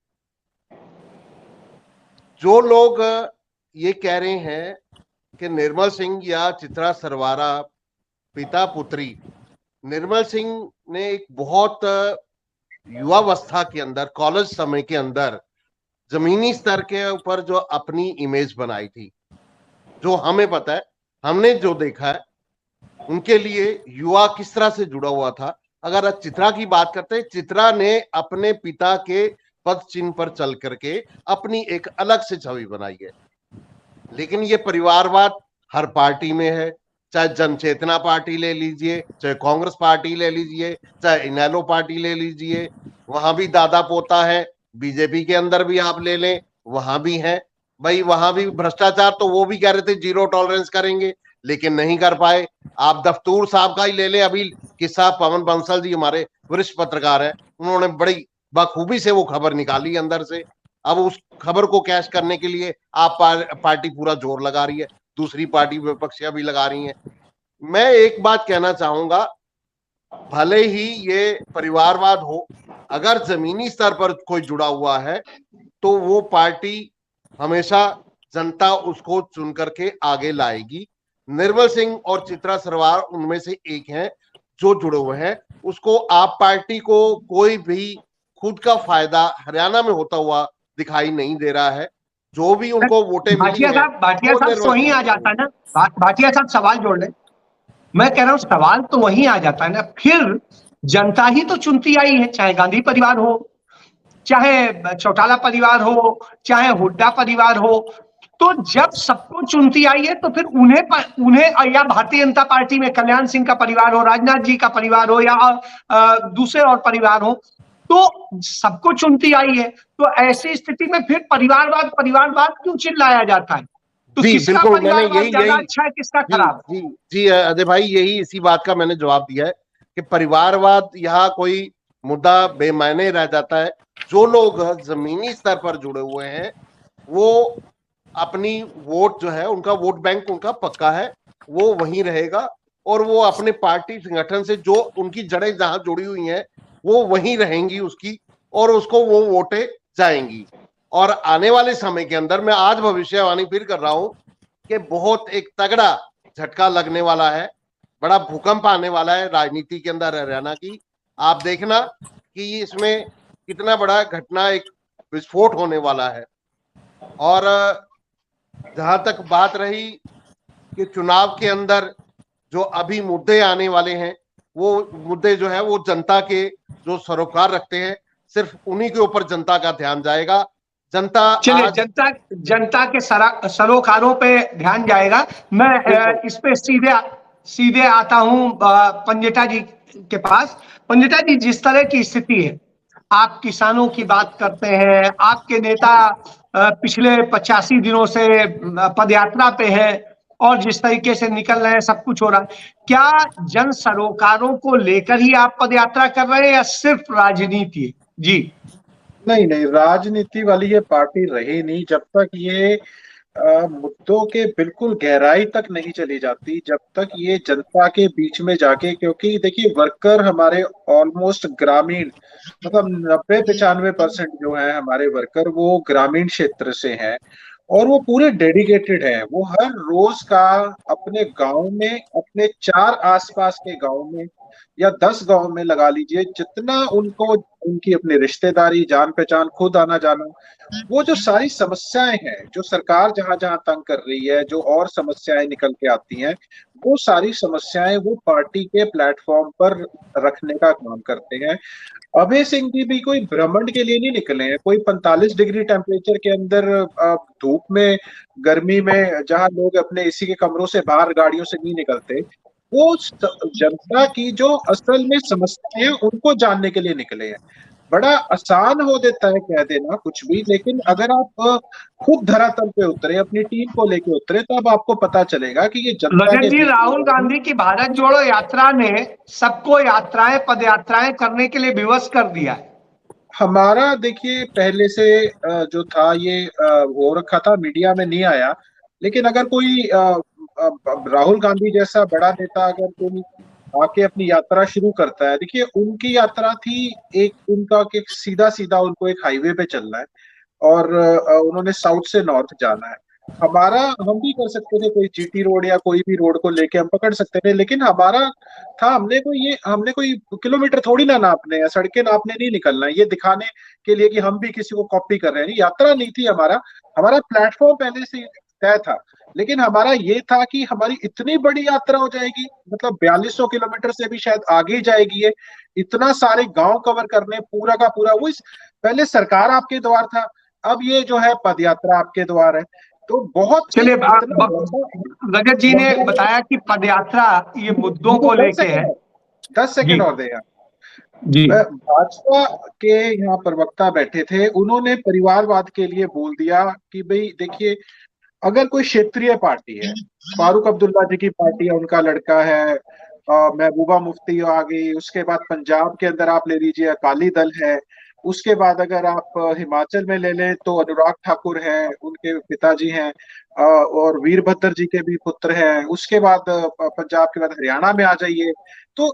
जो लोग ये कह रहे हैं कि निर्मल सिंह या चित्रा सरवारा पिता पुत्री, निर्मल सिंह ने एक बहुत युवावस्था के अंदर, कॉलेज समय के अंदर जमीनी स्तर के ऊपर जो अपनी इमेज बनाई थी, जो हमें पता है, हमने जो देखा है, उनके लिए युवा किस तरह से जुड़ा हुआ था। अगर चित्रा की बात करते हैं, चित्रा ने अपने पिता के पद चिन्ह पर चल करके अपनी एक अलग से छवि बनाई है। लेकिन ये परिवारवाद हर पार्टी में है, चाहे जनचेतना पार्टी ले लीजिए, चाहे कांग्रेस पार्टी ले लीजिए, चाहे इनेलो पार्टी ले लीजिए, वहां भी दादा पोता है। बीजेपी के अंदर भी आप ले लें, वहां भी है। भाई वहां भी भ्रष्टाचार, तो वो भी कह रहे थे जीरो टॉलरेंस करेंगे, लेकिन नहीं कर पाए। आप दफ्तूर साहब का ही ले लें, अभी किस्सा पवन बंसल जी हमारे वरिष्ठ पत्रकार है, उन्होंने बड़ी बखूबी से वो खबर निकाली अंदर से। अब उस खबर को कैश करने के लिए आप पार्टी पूरा जोर लगा रही है, दूसरी पार्टी विपक्षियां भी लगा रही हैं। मैं एक बात कहना चाहूंगा, भले ही ये परिवारवाद हो, अगर जमीनी स्तर पर कोई जुड़ा हुआ है तो वो पार्टी हमेशा जनता उसको चुन करके आगे लाएगी। निर्मल सिंह और चित्रा सरवार उनमें से एक हैं जो जुड़े हुए हैं। उसको आप पार्टी को कोई भी खुद का फायदा हरियाणा में होता हुआ दिखाई नहीं दे रहा है। जो भी उनको वोटें मिली हैं, भाटिया साहब तो वहीं आ जाता है ना, भाटिया साहब सवाल जोड़ ले। मैं कह रहा हूं सवाल तो वहीं आ जाता है ना, फिर जनता ही तो चुनती आई है, चाहे गांधी परिवार हो, चाहे चौटाला परिवार हो, चाहे हुड्डा परिवार हो। तो जब सबको चुनती आई है तो फिर उन्हें या भारतीय जनता पार्टी में कल्याण सिंह का परिवार हो, राजनाथ जी का परिवार हो, या दूसरे और परिवार हो, तो सबको चुनती आई है। तो ऐसी स्थिति में फिर परिवारवाद क्यों चिल्लाया जाता है? तो जी किसका बिल्कुल, मैंने परिवारवाद ज्यादा अच्छा है, किसका खराब? जी अजय भाई, यही इसी बात का मैंने जवाब दिया है कि परिवारवाद यहाँ कोई मुद्दा बेमायने रह जाता है। जो लोग जमीनी स्तर पर जुड़े हुए हैं वो अपनी वोट जो है, उनका वोट बैंक उनका पक्का है, वो वहीं रहेगा, और वो अपने पार्टी संगठन से जो उनकी जड़ें जहां जुड़ी हुई हैं वो वहीं रहेंगी उसकी, और उसको वो वोटें जाएंगी। और आने वाले समय के अंदर मैं आज भविष्यवाणी फिर कर रहा हूं कि बहुत एक तगड़ा झटका लगने वाला है, बड़ा भूकंप आने वाला है राजनीति के अंदर हरियाणा की। आप देखना कि इसमें कितना बड़ा घटना, एक विस्फोट होने वाला है। और जहां तक बात रही कि चुनाव के अंदर जो अभी मुद्दे आने वाले हैं, वो मुद्दे जो है वो जनता के जो सरोकार रखते हैं, सिर्फ उन्हीं के ऊपर जनता का ध्यान जाएगा। जनता के सरोकारों पे ध्यान जाएगा। मैं इस पे सीधे आता हूं पंडिता जी के पास। पंडिता जी, जिस तरह की स्थिति है, आप किसानों की बात करते हैं, आपके नेता पिछले 85 दिनों से पदयात्रा पे है, और जिस तरीके से निकल रहे हैं सब कुछ हो रहा है, क्या जन सरोकारों को लेकर ही आप पदयात्रा कर रहे हैं या सिर्फ राजनीति? जी नहीं, राजनीति वाली ये पार्टी रही नहीं जब तक ये मुद्दों के बिल्कुल गहराई तक नहीं चली जाती जब तक ये जनता के बीच में जाके, क्योंकि देखिए वर्कर हमारे ऑलमोस्ट ग्रामीण, मतलब 90-95% जो है हमारे वर्कर वो ग्रामीण क्षेत्र से हैं, और वो पूरे डेडिकेटेड हैं। वो हर रोज का अपने गांव में, अपने 4 आसपास के गांव में या 10 गांव में लगा लीजिए, जितना उनको उनकी अपनी रिश्तेदारी, जान पहचान, खुद आना जाना, वो जो सारी समस्याएं हैं जो सरकार जहां जहां तंग कर रही है, जो और समस्याएं निकल के आती हैं, वो सारी समस्याएं वो पार्टी के प्लेटफॉर्म पर रखने का काम करते हैं। अभय सिंह जी भी कोई भ्रमण के लिए नहीं निकले हैं, कोई 45 डिग्री टेम्परेचर के अंदर धूप में, गर्मी में, जहां लोग अपने एसी के कमरों से बाहर गाड़ियों से नहीं निकलते, वो जनता की जो असल में समस्याएं हैं उनको जानने के लिए निकले हैं। बड़ा आसान हो देता है कह देना कुछ भी, लेकिन अगर आप खुद धरातल पे उतरे, अपनी टीम को लेके उतरे, तब आपको पता चलेगा कि ये जनता रजत के जी, राहुल गांधी की भारत जोड़ो यात्रा ने सबको यात्राएं, पदयात्राएं करने के लिए विवश कर दिया है। हमारा देखिए पहले से जो था ये हो रखा था, मीडिया में नहीं आया, लेकिन अगर कोई राहुल गांधी जैसा बड़ा नेता अगर कोई आके अपनी यात्रा शुरू करता है, देखिए उनकी यात्रा थी एक, उनका कि सीधा सीधा उनको एक हाईवे पे चलना है और उन्होंने साउथ से नॉर्थ जाना है। हमारा, हम भी कर सकते थे, कोई जीटी रोड या कोई भी रोड को लेके हम पकड़ सकते थे, लेकिन हमारा था, हमने कोई किलोमीटर थोड़ी ना नापने या सड़कें नापने नहीं निकलना है, ये दिखाने के लिए कि हम भी किसी को कॉपी कर रहे हैं। यात्रा नहीं थी हमारा, हमारा प्लेटफॉर्म पहले से तय था, लेकिन हमारा ये था कि हमारी इतनी बड़ी यात्रा हो जाएगी, मतलब 4200 किलोमीटर से भी शायद आगे ही जाएगी ये, इतना सारे गांव कवर करने, पूरा का पूरा। वो पहले सरकार आपके द्वार था, अब ये जो है पद यात्रा आपके द्वार है, तो बहुत। चलिए, रजत जी ने बताया कि पदयात्रा ये मुद्दों को लेके है। 10 सेकंड और दे यार जी। भाजपा के यहाँ प्रवक्ता बैठे थे, उन्होंने परिवारवाद के लिए बोल दिया कि भाई देखिए, अगर कोई क्षेत्रीय पार्टी है, फारूक अब्दुल्ला जी की पार्टी है, उनका लड़का है, महबूबा मुफ्ती आ गई, उसके बाद पंजाब के अंदर आप ले लीजिए अकाली दल है, उसके बाद अगर आप हिमाचल में ले लें तो अनुराग ठाकुर हैं, उनके पिताजी हैं, और वीरभद्र जी के भी पुत्र हैं, उसके बाद पंजाब के बाद हरियाणा में आ जाइए, तो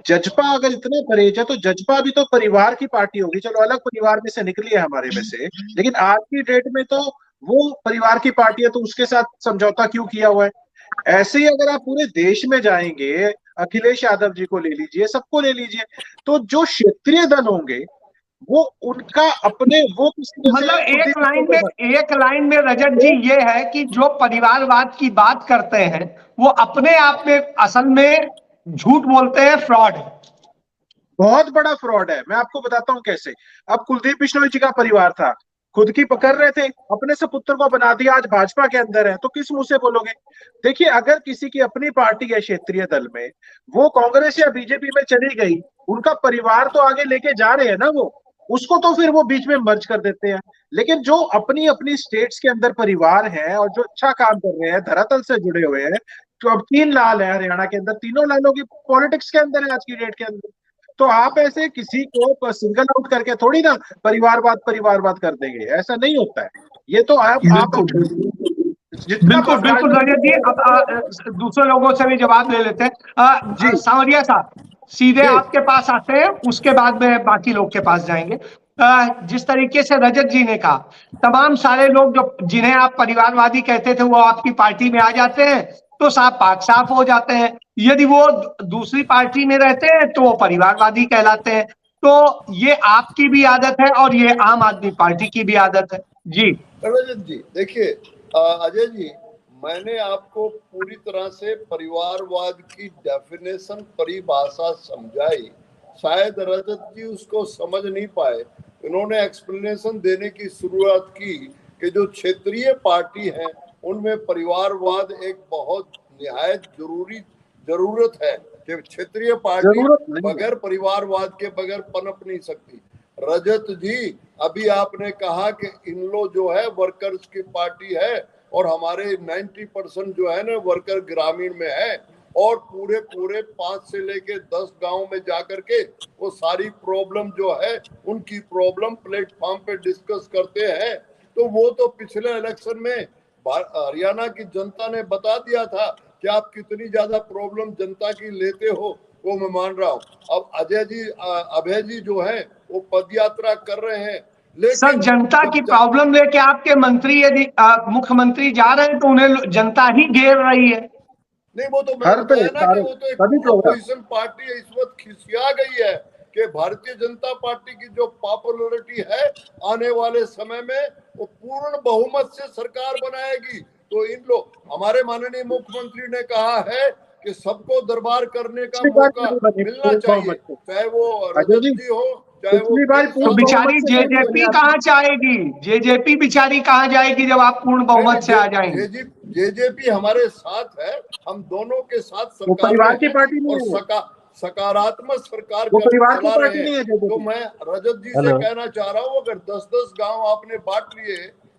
जजपा अगर इतना परहेज है तो जजपा भी तो परिवार की पार्टी होगी, चलो अलग परिवार में से निकली है हमारे में से, लेकिन आज की डेट में तो वो परिवार की पार्टी है, तो उसके साथ समझौता क्यों किया हुआ है। ऐसे ही अगर आप पूरे देश में जाएंगे, अखिलेश यादव जी को ले लीजिए, सबको ले लीजिए, तो जो क्षेत्रीय दल होंगे वो उनका अपने, वो मतलब एक लाइन में रजत जी ये है कि जो परिवारवाद की बात करते हैं वो अपने आप में असल में झूठ बोलते हैं, फ्रॉड है, बहुत बड़ा फ्रॉड है। मैं आपको बताता हूं कैसे। अब कुलदीप बिश्नोई जी का परिवार था, खुद की पकड़ रहे थे, अपने से पुत्र को बना दिया, आज भाजपा के अंदर है, तो किस मुंह से बोलोगे। देखिए, अगर किसी की अपनी पार्टी है क्षेत्रीय दल में, वो कांग्रेस या बीजेपी में चली गई, उनका परिवार तो आगे लेके जा रहे हैं ना, वो उसको तो फिर वो बीच में मर्ज कर देते हैं। लेकिन जो अपनी अपनी स्टेट्स के अंदर परिवार है और जो अच्छा काम कर रहे हैं, धरातल से जुड़े हुए हैं, तो अब 3 लाल है हरियाणा के अंदर, तीनों लालों की पॉलिटिक्स के अंदर है आज की डेट के अंदर, तो आप ऐसे किसी को सिंगल आउट करके थोड़ी ना परिवारवाद कर देंगे, ऐसा नहीं होता है। ये तो आप बिल्कुल बिल्कुल रजत जी। अब दूसरे लोगों से भी जवाब ले लेते हैं। सांवरिया साहब सीधे आपके पास आते हैं, उसके बाद में बाकी लोग के पास जाएंगे। जिस तरीके से रजत जी ने कहा, तमाम सारे लोग जो जिन्हें आप परिवारवादी कहते थे वो आपकी पार्टी में आ जाते हैं तो पाक साफ हो जाते हैं, यदि वो दूसरी पार्टी में रहते हैं तो वो परिवारवादी कहलाते हैं। तो ये आपकी भी आदत है और ये आम आदमी पार्टी की भी आदत है। जी रजत जी, देखिए अजय जी, मैंने आपको पूरी तरह से परिवारवाद की डेफिनेशन, परिभाषा समझाई, शायद रजत जी उसको समझ नहीं पाए। इन्होंने एक्सप्लेनेशन देने की शुरुआत की कि जो क्षेत्रीय पार्टी है उनमें परिवारवाद एक बहुत निहायत जरूरत है, कि क्षेत्रीय पार्टी बगैर परिवारवाद के बगैर पनप नहीं सकती। रजत जी, अभी आपने कहा कि इन लोग जो है वर्कर्स की पार्टी है और हमारे 90% जो है ना वर्कर ग्रामीण में है, और पूरे 5 से लेके 10 गांव में जाकर के वो सारी प्रॉब्लम जो है उनकी प्रॉब्लम प्लेटफॉर्म पे डिस्कस करते हैं। तो वो तो पिछले इलेक्शन में हरियाणा की जनता ने बता दिया था कि आप कितनी ज्यादा प्रॉब्लम जनता की लेते हो, वो मैं मान रहा हूँ। अब अभय जी जो है वो पदयात्रा कर रहे हैं, लेकिन सर जनता की प्रॉब्लम लेके आपके मंत्री यदि मुख्यमंत्री जा रहे हैं तो उन्हें जनता ही घेर रही है। नहीं, वो तो मैंने बताया ना कि वो तो एक अपोजिशन पार्टी इस वक्त खिसिया गई है कि भारतीय जनता पार्टी की जो पॉपुलैरिटी है आने वाले समय में वो पूर्ण बहुमत से सरकार बनाएगी। तो इन लोग, हमारे माननीय मुख्यमंत्री ने कहा है कि सबको दरबार करने का मौका मिलना चाहिए, चाहे वो रजत जी हो, चाहे वो। तो बेचारी जेजेपी कहाँ जाएगी? जेजेपी बेचारी कहाँ जाएगी जब आप पूर्ण बहुमत से आ जाएंगे? जेजेपी हमारे साथ है, हम दोनों के साथ सरकार परिवार की पार्टी नहीं और सकारात्मक सरकार परिवार की चला पार्टी रहे नहीं है। तो मैं रजत जी से कहना चाह रहा हूँ, अगर 10-10 गांव आपने बांट लिए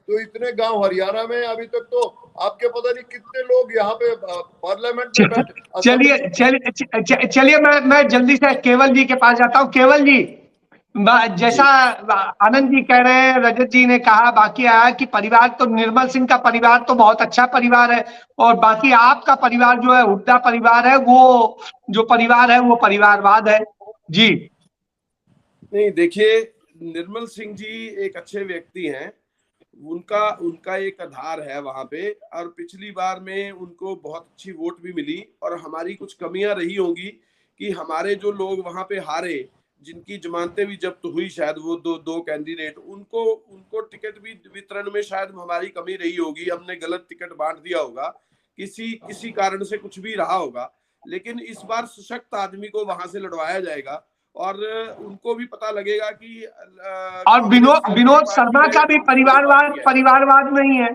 तो इतने गांव हरियाणा में अभी तक तो आपके पता नहीं कितने लोग यहाँ पे पार्लियामेंट में बैठे। चलिए मैं जल्दी से केवल जी के पास जाता हूँ। केवल जी, जैसा आनंद जी कह रहे हैं, रजत जी ने कहा, बाकी आया कि परिवार तो निर्मल सिंह का परिवार तो बहुत अच्छा परिवार है, और बाकी आपका परिवार जो है हुड्डा परिवार है, वो जो परिवार है वो परिवारवाद है। जी नहीं, देखिए, निर्मल सिंह जी एक अच्छे व्यक्ति हैं, उनका एक आधार है वहां पे, और पिछली बार में उनको बहुत अच्छी वोट भी मिली, और हमारी कुछ कमियां रही होंगी कि हमारे जो लोग वहां पे हारे, जिनकी जमानतें भी जब्त हुई, शायद वो दो कैंडिडेट, उनको टिकट भी वितरण में शायद हमारी कमी रही होगी, हमने गलत टिकट बांट दिया होगा, किसी कारण से कुछ भी रहा होगा। लेकिन इस बार सशक्त आदमी को वहां से लड़वाया जाएगा और उनको भी पता लगेगा कि और विनोद शर्मा का भी परिवारवाद नहीं है।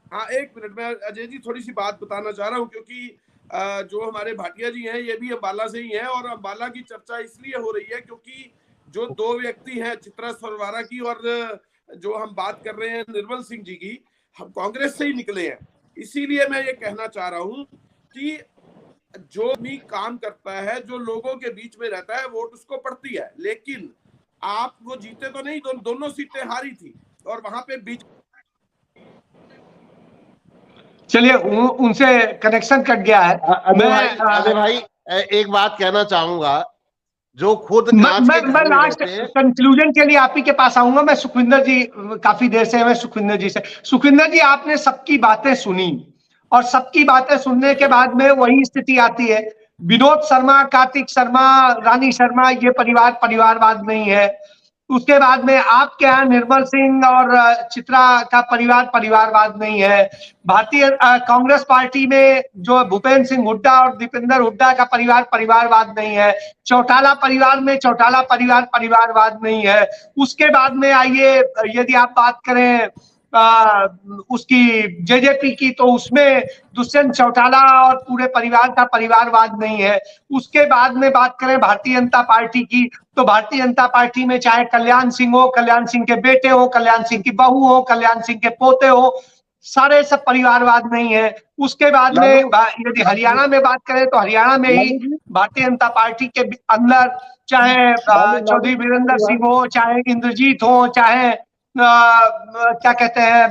हाँ, एक मिनट, मैं अजय जी थोड़ी सी बात बताना चाह रहा हूँ, क्योंकि जो हमारे भाटिया जी हैं ये भी अम्बाला से ही हैं, और अम्बाला की चर्चा इसलिए हो रही है क्योंकि जो दो व्यक्ति हैं, चित्रा सरवारा की और जो हम बात कर रहे हैं निर्मल सिंह जी की, हम कांग्रेस से ही निकले हैं। इसीलिए मैं ये कहना चाह रहा हूँ कि जो भी काम करता है, जो लोगों के बीच में रहता है, वोट उसको पड़ती है। लेकिन आप वो जीते तो नहीं, दोनों सीटें हारी थी, और वहां पे बीच, चलिए उनसे कनेक्शन कट गया है। अबे भाई एक बात कहना चाहूंगा, जो खुद मैं लास्ट कंक्लूजन के लिए आप ही के पास आऊंगा। मैं सुखविंदर जी, काफी देर से मैं सुखविंदर जी से, सुखविंदर जी आपने सबकी बातें सुनी, और सबकी बातें सुनने के बाद में वही स्थिति आती है, विनोद शर्मा, कार्तिक शर्मा, रानी शर्मा, ये परिवारवाद नहीं है। उसके बाद में आपके यहाँ निर्मल सिंह और चित्रा का परिवारवाद नहीं है। भारतीय कांग्रेस पार्टी में जो भूपेंद्र सिंह हुड्डा और दीपेंद्र हुड्डा का परिवारवाद नहीं है। चौटाला परिवार में चौटाला परिवारवाद नहीं है। उसके बाद में आइए, यदि आप बात करें उसकी जेजेपी की, तो उसमें दुष्यंत चौटाला और पूरे परिवार का परिवारवाद नहीं है। उसके बाद में बात करें भारतीय जनता पार्टी की, तो भारतीय जनता पार्टी में चाहे कल्याण सिंह हो, कल्याण सिंह के बेटे हो, कल्याण सिंह की बहू हो, कल्याण सिंह के पोते हो, सारे सब परिवारवाद नहीं है। उसके बाद में यदि हरियाणा में बात करें तो हरियाणा में ही भारतीय जनता पार्टी के अंदर चाहे चौधरी वीरेंद्र सिंह हो, चाहे इंद्रजीत हो, चाहे क्या कहते हैं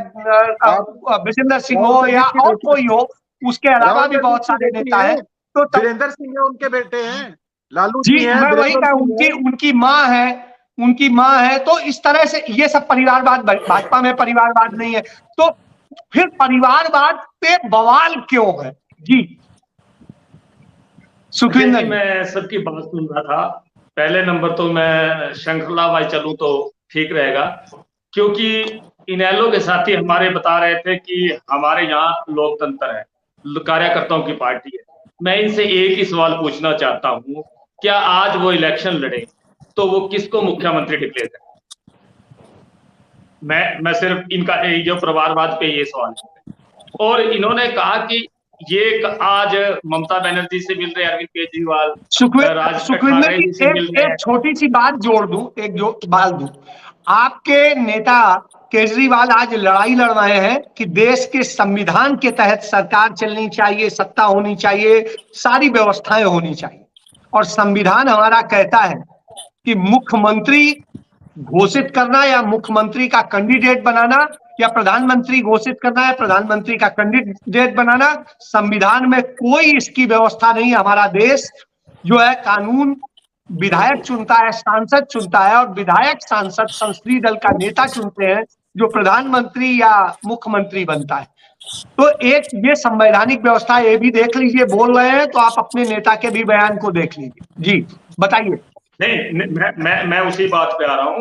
विजेंद्र सिंह हो, या और कोई हो, उसके अलावा भी बहुत सारे नेता हैं। तो वीरेंद्र सिंह है, उनके बेटे हैं, लालू जी, मैं वही कहूँ, उनकी माँ है। तो इस तरह से ये सब परिवारवाद, भाजपा में परिवारवाद नहीं है, तो फिर परिवारवाद पे बवाल क्यों है? जी सुखविंदर, मैं सबकी बात सुन रहा था। पहले नंबर तो मैं श्रृंखलावार चलूं तो ठीक रहेगा, क्योंकि इनेलो के साथी हमारे बता रहे थे कि हमारे यहाँ लोकतंत्र है, कार्यकर्ताओं की पार्टी है। मैं इनसे एक ही सवाल पूछना चाहता हूँ, क्या आज वो इलेक्शन लड़े तो वो किसको मुख्यमंत्री डिक्लेयर करें? मैं सिर्फ इनका जो परिवारवाद पे ये सवाल है। और इन्होंने कहा कि ये आज ममता बनर्जी से मिल रहे, अरविंद केजरीवाल, सुखविंदर जी, एक छोटी सी बात जोड़ दूं, एक जो बात दूं, आपके नेता केजरीवाल आज लड़ाई लड़ रहे हैं कि देश के संविधान के तहत सरकार चलनी चाहिए, सत्ता होनी चाहिए, सारी व्यवस्थाएं होनी चाहिए, और संविधान हमारा कहता है कि मुख्यमंत्री घोषित करना या मुख्यमंत्री का कैंडिडेट बनाना या प्रधानमंत्री घोषित करना है, प्रधानमंत्री का कैंडिडेट बनाना, संविधान में कोई इसकी व्यवस्था नहीं। हमारा देश जो है कानून विधायक चुनता है, सांसद चुनता है, और विधायक सांसद संसदीय दल का नेता चुनते हैं जो प्रधानमंत्री या मुख्यमंत्री बनता है। तो एक ये संवैधानिक व्यवस्था, ये भी देख लीजिए। बोल रहे हैं तो आप अपने नेता के भी बयान को देख लीजिए। जी बताइए। नहीं, मैं उसी बात पे आ रहा हूँ।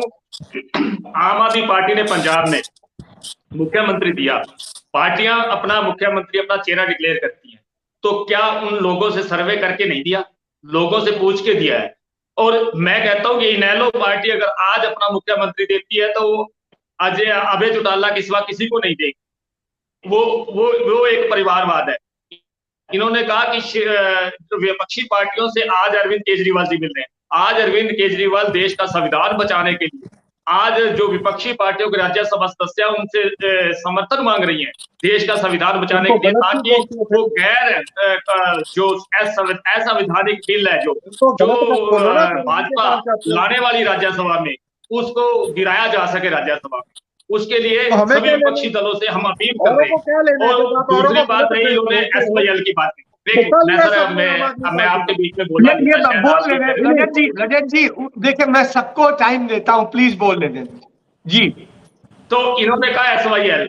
आम आदमी पार्टी ने पंजाब में मुख्यमंत्री दिया, पार्टियां अपना मुख्यमंत्री अपना चेहरा डिक्लेयर करती हैं, तो क्या उन लोगों से सर्वे करके नहीं दिया? लोगों से पूछ के दिया है। और मैं कहता हूं कि इनेलो पार्टी अगर आज अपना मुख्यमंत्री देती है तो वो अभय चौटाला के सिवा किसी को नहीं देगी। वो एक परिवारवाद है। इन्होंने कहा कि विपक्षी पार्टियों से आज अरविंद केजरीवाल जी मिल रहे हैं। आज अरविंद केजरीवाल देश का संविधान बचाने के लिए आज जो विपक्षी पार्टियों के राज्यसभा सदस्य उनसे समर्थन मांग रही हैं देश का संविधान बचाने के लिए, ताकि वो गैर जो असंवैधानिक बिल है जो भाजपा लाने वाली राज्यसभा में, उसको गिराया जा सके राज्यसभा में। उसके लिए सभी विपक्षी दलों से हम अपील कर रहे हैं। और दूसरी बात रही इन्होंने एसवाईएल की बात, मैं आपके बीच में बोल रजत जी देखिए, मैं सबको टाइम देता हूं, प्लीज बोल लेने जी। तो इन्होंने कहा एसवाईएल,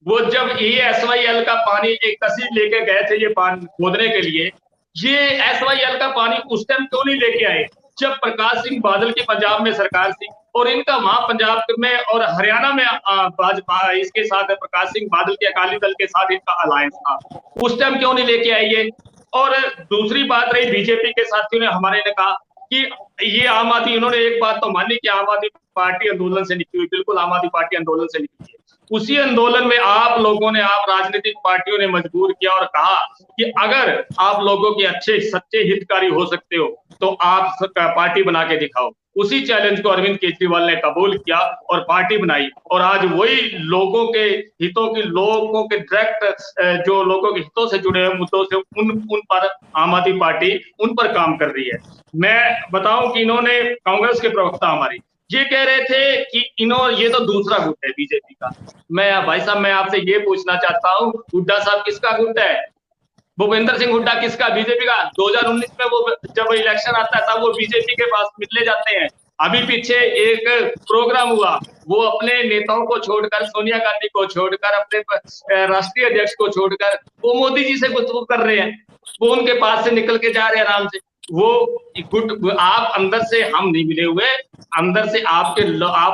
वो जब ये एसवाईएल का पानी एक तहसील लेके गए थे ये पानी खोदने के लिए, ये एसवाईएल का पानी उस टाइम क्यों नहीं लेके आए जब प्रकाश सिंह बादल की पंजाब में सरकार थी और इनका वहां पंजाब में और हरियाणा में भाजपा इसके साथ प्रकाश सिंह बादल के अकाली दल के साथ इनका अलायंस था, उस टाइम क्यों नहीं लेके आई ये? और दूसरी बात रही बीजेपी के साथियों ने हमारे ने कहा कि ये आम आदमी, इन्होंने एक बात तो मानी कि आम आदमी पार्टी आंदोलन से निकली हुई, बिल्कुल आम आदमी पार्टी आंदोलन से निकली है। उसी आंदोलन में आप लोगों ने, आप राजनीतिक पार्टियों ने मजबूर किया और कहा कि अगर आप लोगों के अच्छे सच्चे हितकारी हो सकते हो तो आप पार्टी बना के दिखाओ। उसी चैलेंज को अरविंद केजरीवाल ने कबूल किया और पार्टी बनाई, और आज वही लोगों के हितों की, लोगों के डायरेक्ट जो लोगों के हितों से जुड़े हुए मुद्दों से उन पर आम आदमी पार्टी उन पर काम कर रही है। मैं बताऊं कि इन्होंने, कांग्रेस के प्रवक्ता हमारी ये कह रहे थे कि ये तो दूसरा गुट है बीजेपी का। मैं भाई साहब, मैं आपसे ये पूछना चाहता हूँ, हुड्डा साहब किसका गुट है? भूपेंद्र सिंह हुड्डा किसका? बीजेपी का। 2019 में वो जब इलेक्शन आता था वो बीजेपी के पास मिलने जाते हैं। अभी पीछे एक प्रोग्राम हुआ, वो अपने नेताओं को छोड़कर, सोनिया गांधी को छोड़कर, अपने राष्ट्रीय अध्यक्ष को छोड़कर वो मोदी जी से गुफ्तगू कर रहे हैं, वो उनके पास से निकल के जा रहे हैं आराम से। वो गुट, आप अंदर से हम नहीं मिले हुए, अंदर से आप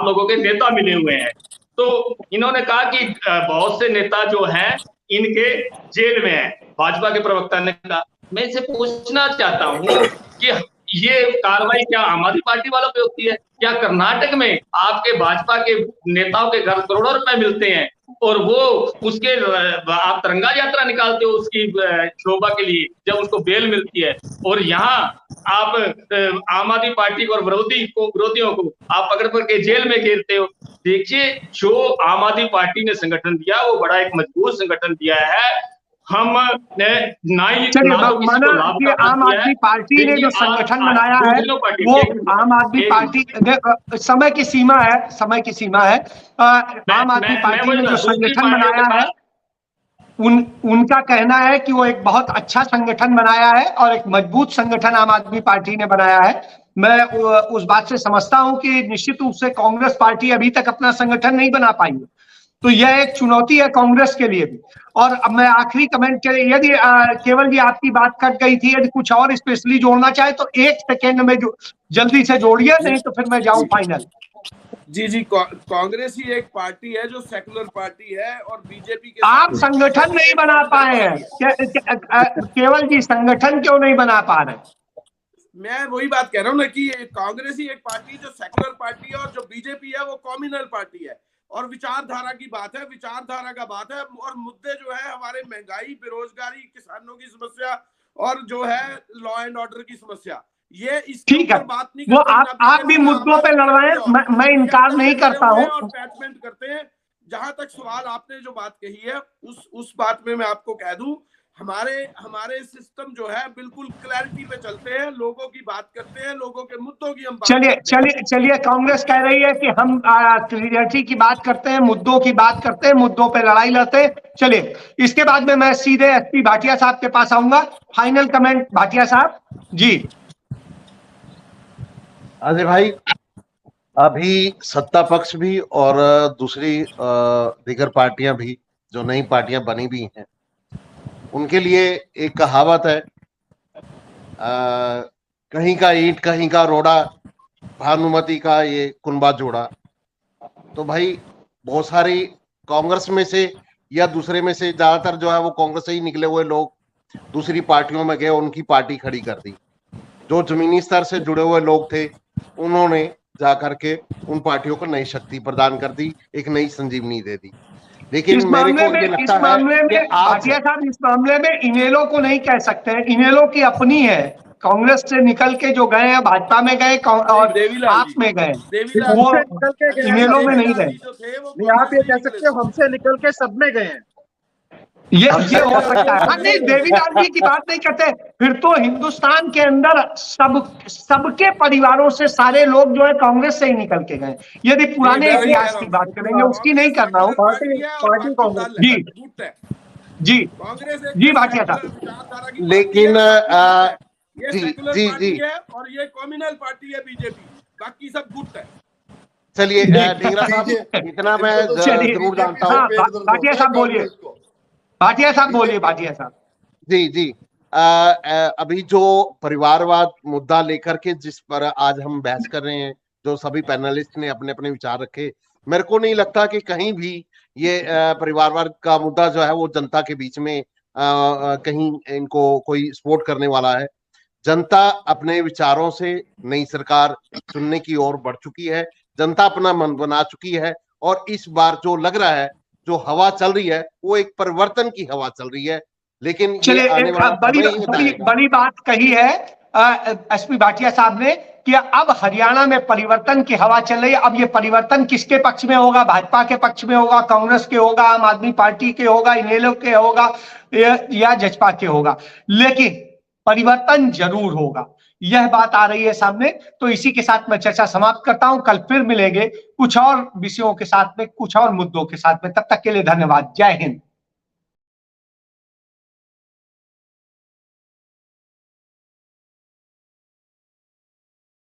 लोगों के नेता मिले हुए हैं। तो इन्होंने कहा कि बहुत से नेता जो हैं इनके जेल में है, भाजपा के प्रवक्ता ने कहा। मैं इसे पूछना चाहता हूँ कि ये कार्रवाई क्या आम आदमी पार्टी वालों पे होती है? क्या कर्नाटक में आपके भाजपा के नेताओं के घर करोड़ों रुपए मिलते हैं और वो उसके आप तिरंगा यात्रा निकालते हो उसकी शोभा के लिए जब उसको बेल मिलती है, और यहाँ आप आम आदमी पार्टी को और विरोधियों को आप पकड़ के जेल में घेरते हो। देखिए, जो आम आदमी पार्टी ने संगठन दिया वो बड़ा एक मजबूत संगठन दिया है। हम ना ही कि आम आदमी पार्टी ने जो संगठन बनाया है वो आम आदमी पार्टी, समय की सीमा है, समय की सीमा है। आम आदमी पार्टी ने जो संगठन बनाया है उनका कहना है कि वो एक बहुत अच्छा संगठन बनाया है और एक मजबूत संगठन आम आदमी पार्टी ने बनाया है। मैं उस बात से समझता हूं कि निश्चित रूप से कांग्रेस पार्टी अभी तक अपना संगठन नहीं बना पाई है, तो यह एक चुनौती है कांग्रेस के लिए भी। और अब मैं आखिरी कमेंट के लिए, यदि केवल जी आपकी बात कट गई थी, यदि कुछ और स्पेशली जोड़ना चाहे तो 1 सेकेंड में जो जल्दी से जोड़िए, नहीं तो फिर मैं जाऊं फाइनल। जी, कांग्रेस ही एक पार्टी है जो सेकुलर पार्टी है और बीजेपी के आप संगठन नहीं बना पाए हैं। केवल जी संगठन क्यों नहीं बना पा रहे? मैं वही बात कह रहा हूँ ना कि कांग्रेस ही एक पार्टी जो सेकुलर पार्टी है और जो बीजेपी है वो कॉम्युनल पार्टी है। और विचारधारा की बात है, विचारधारा का बात है, और मुद्दे जो है हमारे महंगाई, बेरोजगारी, किसानों की समस्या और जो है लॉ एंड ऑर्डर की समस्या, ये इसके ऊपर बात नहीं करते। वो आप भी मुद्दों पे लड़ रहे हैं, मैं इनकार नहीं करता हूँ और पैचमेंट करते हैं। जहां तक सवाल आपने जो बात कही है उस बात में मैं आपको कह दूं हमारे सिस्टम जो है बिल्कुल क्लैरिटी पे चलते हैं, लोगों की बात करते हैं, लोगों के मुद्दों की हम बात चलिए कांग्रेस कह रही है कि हम क्लियरिटी की बात करते हैं, मुद्दों की बात करते हैं, मुद्दों पे लड़ाई लड़ते हैं। चलिए इसके बाद में मैं सीधे एसपी भाटिया साहब के पास आऊंगा। फाइनल कमेंट भाटिया साहब जी। अजय भाई, अभी सत्ता पक्ष भी और दूसरी दीगर पार्टियां भी, जो नई पार्टियां बनी भी हैं, उनके लिए एक कहावत है, कहीं का ईंट कहीं का रोड़ा, भानुमति का ये कुनबा जोड़ा। तो भाई बहुत सारी कांग्रेस में से या दूसरे में से, ज्यादातर जो है वो कांग्रेस से ही निकले हुए लोग दूसरी पार्टियों में गए, उनकी पार्टी खड़ी कर दी। जो जमीनी स्तर से जुड़े हुए लोग थे उन्होंने जाकर के उन पार्टियों को नई शक्ति प्रदान कर दी, एक नई संजीवनी दे दी। लेकिन इस मामले में भाटिया साहब, इस मामले में इनेलो को नहीं कह सकते हैं, इनेलो की अपनी है। कांग्रेस से निकल के जो गए हैं, भाजपा में गए और आप में गए, वो इनेलो में नहीं गए। आप ये कह सकते हो हमसे निकल के सब में गए हैं, ये हो सकता है। हाँ नहीं, देवीलाल जी की बात नहीं करते, फिर तो हिंदुस्तान के अंदर सबके परिवारों से सारे लोग जो है कांग्रेस से ही निकल के गए। यदि पुराने इतिहास की बात करेंगे, उसकी नहीं कर रहा हूँ। जी जी जी भाटिया साहब। लेकिन जी और ये कम्युनल पार्टी है बीजेपी, बाकी सब गुट है। चलिए ढींगरा साहब, इतना मैं जरूर जानता हूँ। भाटिया साहब बोलिए, भाटिया साहब बोलिए, भाटिया साहब। जी अभी जो परिवारवाद मुद्दा लेकर के जिस पर आज हम बहस कर रहे हैं, जो सभी पैनलिस्ट ने अपने अपने विचार रखे, मेरे को नहीं लगता कि कहीं भी ये परिवारवाद का मुद्दा जो है वो जनता के बीच में कहीं इनको कोई सपोर्ट करने वाला है। जनता अपने विचारों से नई सरकार चुनने की ओर बढ़ चुकी है, जनता अपना मन बना चुकी है, और इस बार जो लग रहा है, जो हवा चल रही है, वो एक परिवर्तन की हवा चल रही है। लेकिन चलिए एक बड़ी बात कही है एसपी भाटिया साहब ने कि अब हरियाणा में परिवर्तन की हवा चल रही है। अब ये परिवर्तन किसके पक्ष में होगा? भाजपा के पक्ष में होगा, कांग्रेस के होगा, आम आदमी पार्टी के होगा, इनेलो के होगा या जसपा के होगा, लेकिन परिवर्तन जरूर होगा, यह बात आ रही है सामने। तो इसी के साथ मैं चर्चा समाप्त करता हूं। कल फिर मिलेंगे कुछ और विषयों के साथ में, कुछ और मुद्दों के साथ में। तब तक के लिए धन्यवाद। जय हिंद।